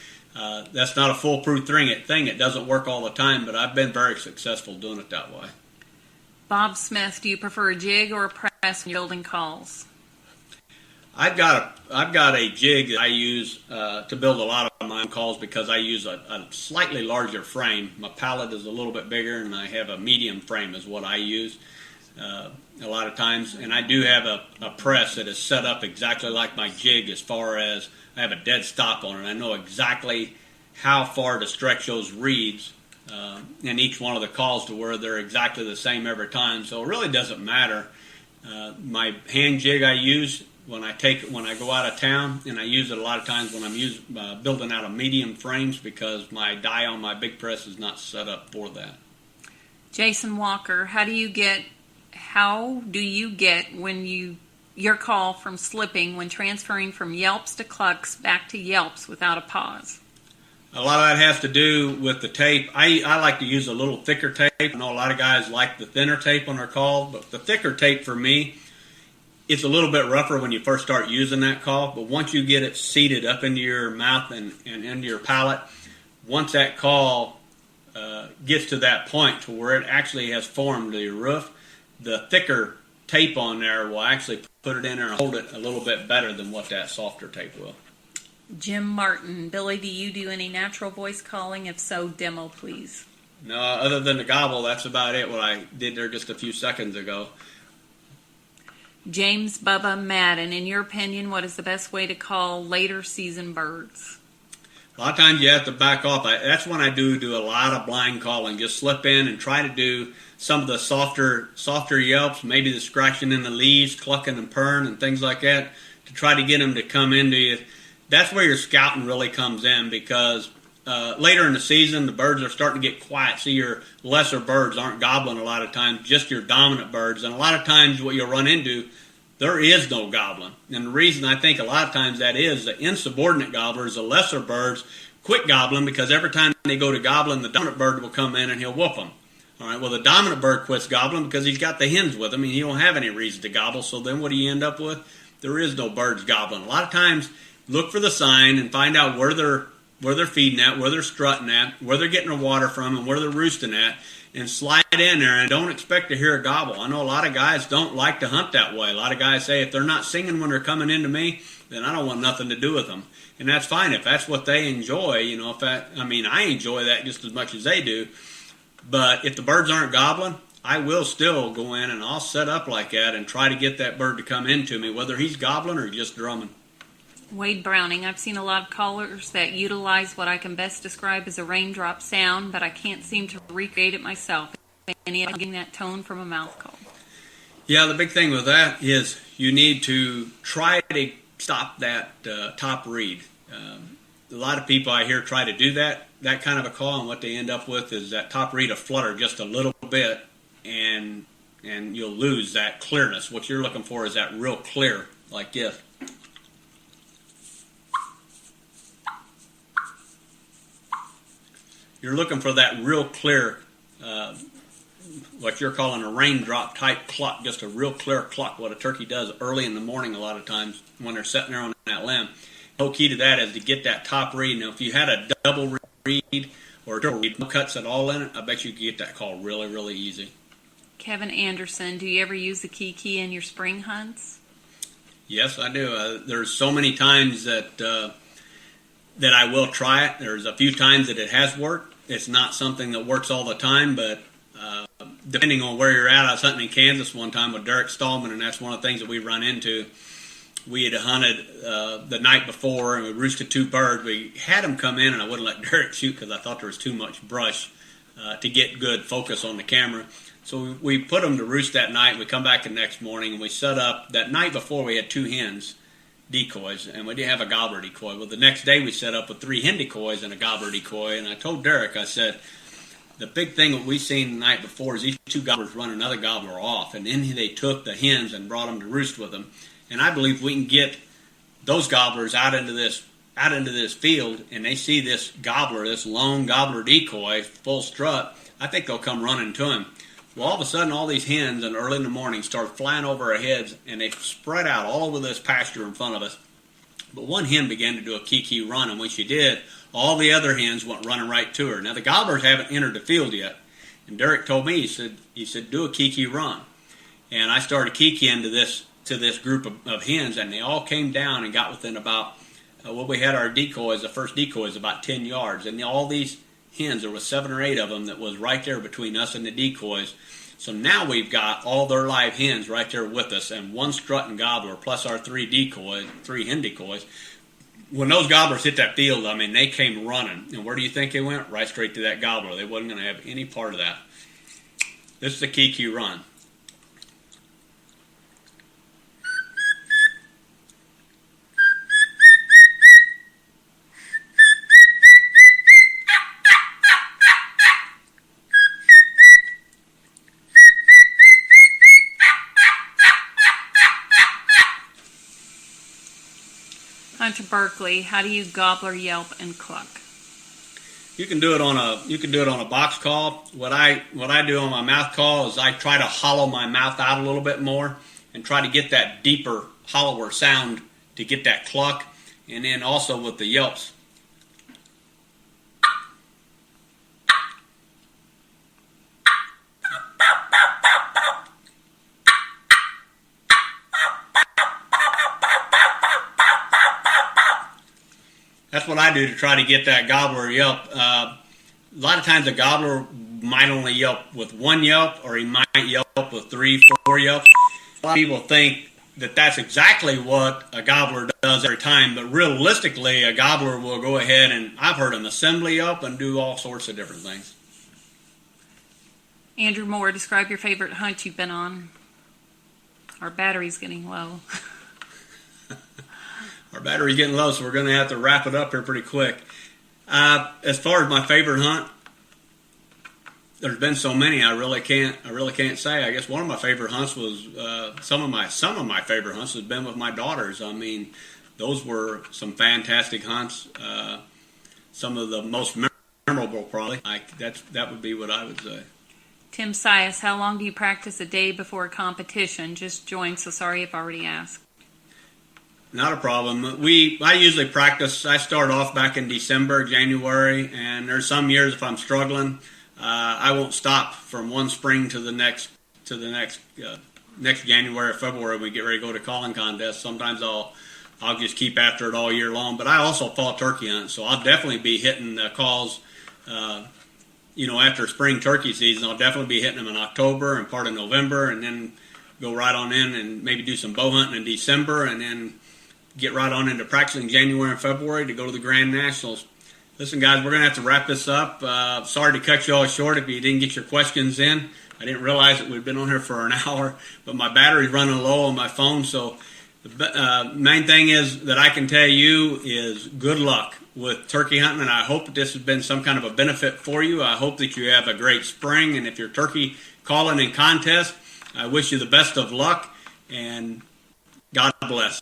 That's not a foolproof thing. It doesn't work all the time, but I've been very successful doing it that way. Bob Smith, do you prefer a jig or a press when you're building calls? I've got a jig that I use to build a lot of my calls because I use a slightly larger frame. My pallet is a little bit bigger, and I have a medium frame is what I use a lot of times. And I do have a press that is set up exactly like my jig as far as I have a dead stop on it. I know exactly how far to stretch those reeds in each one of the calls to where they're exactly the same every time. So it really doesn't matter. My hand jig I use when I go out of town, and I use it a lot of times when I'm building out of medium frames because my die on my big press is not set up for that. Jason Walker, how do you get when your call from slipping when transferring from Yelps to Clucks back to Yelps without a pause? A lot of that has to do with the tape. I like to use a little thicker tape. I know a lot of guys like the thinner tape on their call, but the thicker tape for me, it's a little bit rougher when you first start using that call, but once you get it seated up into your mouth and into your palate, once that call gets to that point to where it actually has formed the roof, the thicker tape on there will actually put it in there and hold it a little bit better than what that softer tape will. Jim Martin, Billy, do you do any natural voice calling? If so, demo, please. No, other than the gobble, that's about it, what I did there just a few seconds ago. James Bubba Madden, in your opinion, what is the best way to call later season birds? A lot of times you have to back off. That's when I do a lot of blind calling. Just slip in and try to do some of the softer yelps, maybe the scratching in the leaves, clucking and purring and things like that, to try to get them to come into you. That's where your scouting really comes in, because later in the season, the birds are starting to get quiet. So your lesser birds aren't gobbling a lot of times, just your dominant birds. And a lot of times what you'll run into, there is no gobbling. And the reason I think a lot of times that is, the insubordinate gobblers, the lesser birds, quit gobbling because every time they go to gobbling, the dominant bird will come in and he'll whoop them. All right, well, the dominant bird quits gobbling because he's got the hens with him and he don't have any reason to gobble. So then what do you end up with? There is no birds gobbling. A lot of times, look for the sign and find out where where they're feeding at, where they're strutting at, where they're getting their water from, and where they're roosting at, and slide in there and don't expect to hear a gobble. I know a lot of guys don't like to hunt that way. A lot of guys say if they're not singing when they're coming into me, then I don't want nothing to do with them. And that's fine if that's what they enjoy. You know, I enjoy that just as much as they do. But if the birds aren't gobbling, I will still go in and I'll set up like that and try to get that bird to come into me, whether he's gobbling or just drumming. Wade Browning, I've seen a lot of callers that utilize what I can best describe as a raindrop sound, but I can't seem to recreate it myself. Any of getting that tone from a mouth call? Yeah, the big thing with that is you need to try to stop that top reed. A lot of people I hear try to do that kind of a call, and what they end up with is that top reed will flutter just a little bit, and you'll lose that clearness. What you're looking for is that real clear, like this. You're looking for that real clear, what you're calling a raindrop type cluck, just a real clear cluck, what a turkey does early in the morning a lot of times when they're sitting there on that limb. The whole key to that is to get that top reed. Now, if you had a double reed or a triple reed, no cuts at all in it, I bet you could get that call really, really easy. Kevin Anderson, do you ever use the key in your spring hunts? Yes, I do. There's so many times that I will try it. There's a few times that it has worked. It's not something that works all the time, but depending on where you're at, I was hunting in Kansas one time with Derek Stallman, and that's one of the things that we run into. We had hunted the night before, and we roosted 2 birds. We had them come in, and I wouldn't let Derek shoot because I thought there was too much brush to get good focus on the camera. So we put them to roost that night. We come back the next morning, and we set up. That night before, we had 2 hens decoys, and we didn't have a gobbler decoy. Well, the next day we set up with 3 hen decoys and a gobbler decoy, and I told Derek, I said, the big thing that we seen the night before is these 2 gobblers run another gobbler off, and then they took the hens and brought them to roost with them. And I believe we can get those gobblers out into this field, and they see this gobbler, this lone gobbler decoy, full strut. I think they'll come running to him. Well, all of a sudden, all these hens, and early in the morning, start flying over our heads, and they spread out all over this pasture in front of us. But one hen began to do a kiki run, and when she did, all the other hens went running right to her. Now, the gobblers haven't entered the field yet, and Derek told me, he said, do a kiki run. And I started kikiing to this group of hens, and they all came down and got within about, we had our decoys, the first decoys, about 10 yards, and all these hens, there was 7 or 8 of them that was right there between us and the decoys. So now we've got all their live hens right there with us, and 1 strutting gobbler plus our 3 hen decoys. When those gobblers hit that field, I mean, they came running. And where do you think they went? Right straight to that gobbler. They wasn't going to have any part of that. This is the kiki run. Hunter Berkeley, how do you gobbler, yelp, and cluck? You can do it on a box call. What I do on my mouth call is I try to hollow my mouth out a little bit more and try to get that deeper, hollower sound to get that cluck. And then also with the yelps. That's what I do to try to get that gobbler yelp. A lot of times a gobbler might only yelp with 1 yelp, or he might yelp with 3, 4 yelps. A lot of people think that that's exactly what a gobbler does every time, but realistically a gobbler will go ahead and, I've heard an assembly yelp and do all sorts of different things. Andrew Moore, describe your favorite hunt you've been on. Our battery's getting low. Our battery's getting low, so we're going to have to wrap it up here pretty quick. As far as my favorite hunt, there's been so many I really can't say. I guess one of my favorite hunts was some of my favorite hunts has been with my daughters. I mean, those were some fantastic hunts. Some of the most memorable, probably. That would be what I would say. Tim Sias, how long do you practice a day before a competition? Just joined, so sorry if I already asked. Not a problem. I usually practice. I start off back in December, January, and there's some years if I'm struggling, I won't stop from one spring to the next next January or February when we get ready to go to calling contests. Sometimes I'll just keep after it all year long. But I also fall turkey hunt, so I'll definitely be hitting calls. After spring turkey season, I'll definitely be hitting them in October and part of November, and then go right on in and maybe do some bow hunting in December, and then get right on into practicing January and February to go to the Grand Nationals. Listen, guys, we're going to have to wrap this up. Sorry to cut you all short if you didn't get your questions in. I didn't realize that we'd been on here for an hour, but my battery's running low on my phone. So the main thing is that I can tell you is good luck with turkey hunting, and I hope that this has been some kind of a benefit for you. I hope that you have a great spring, and if you're turkey calling in contest, I wish you the best of luck, and God bless.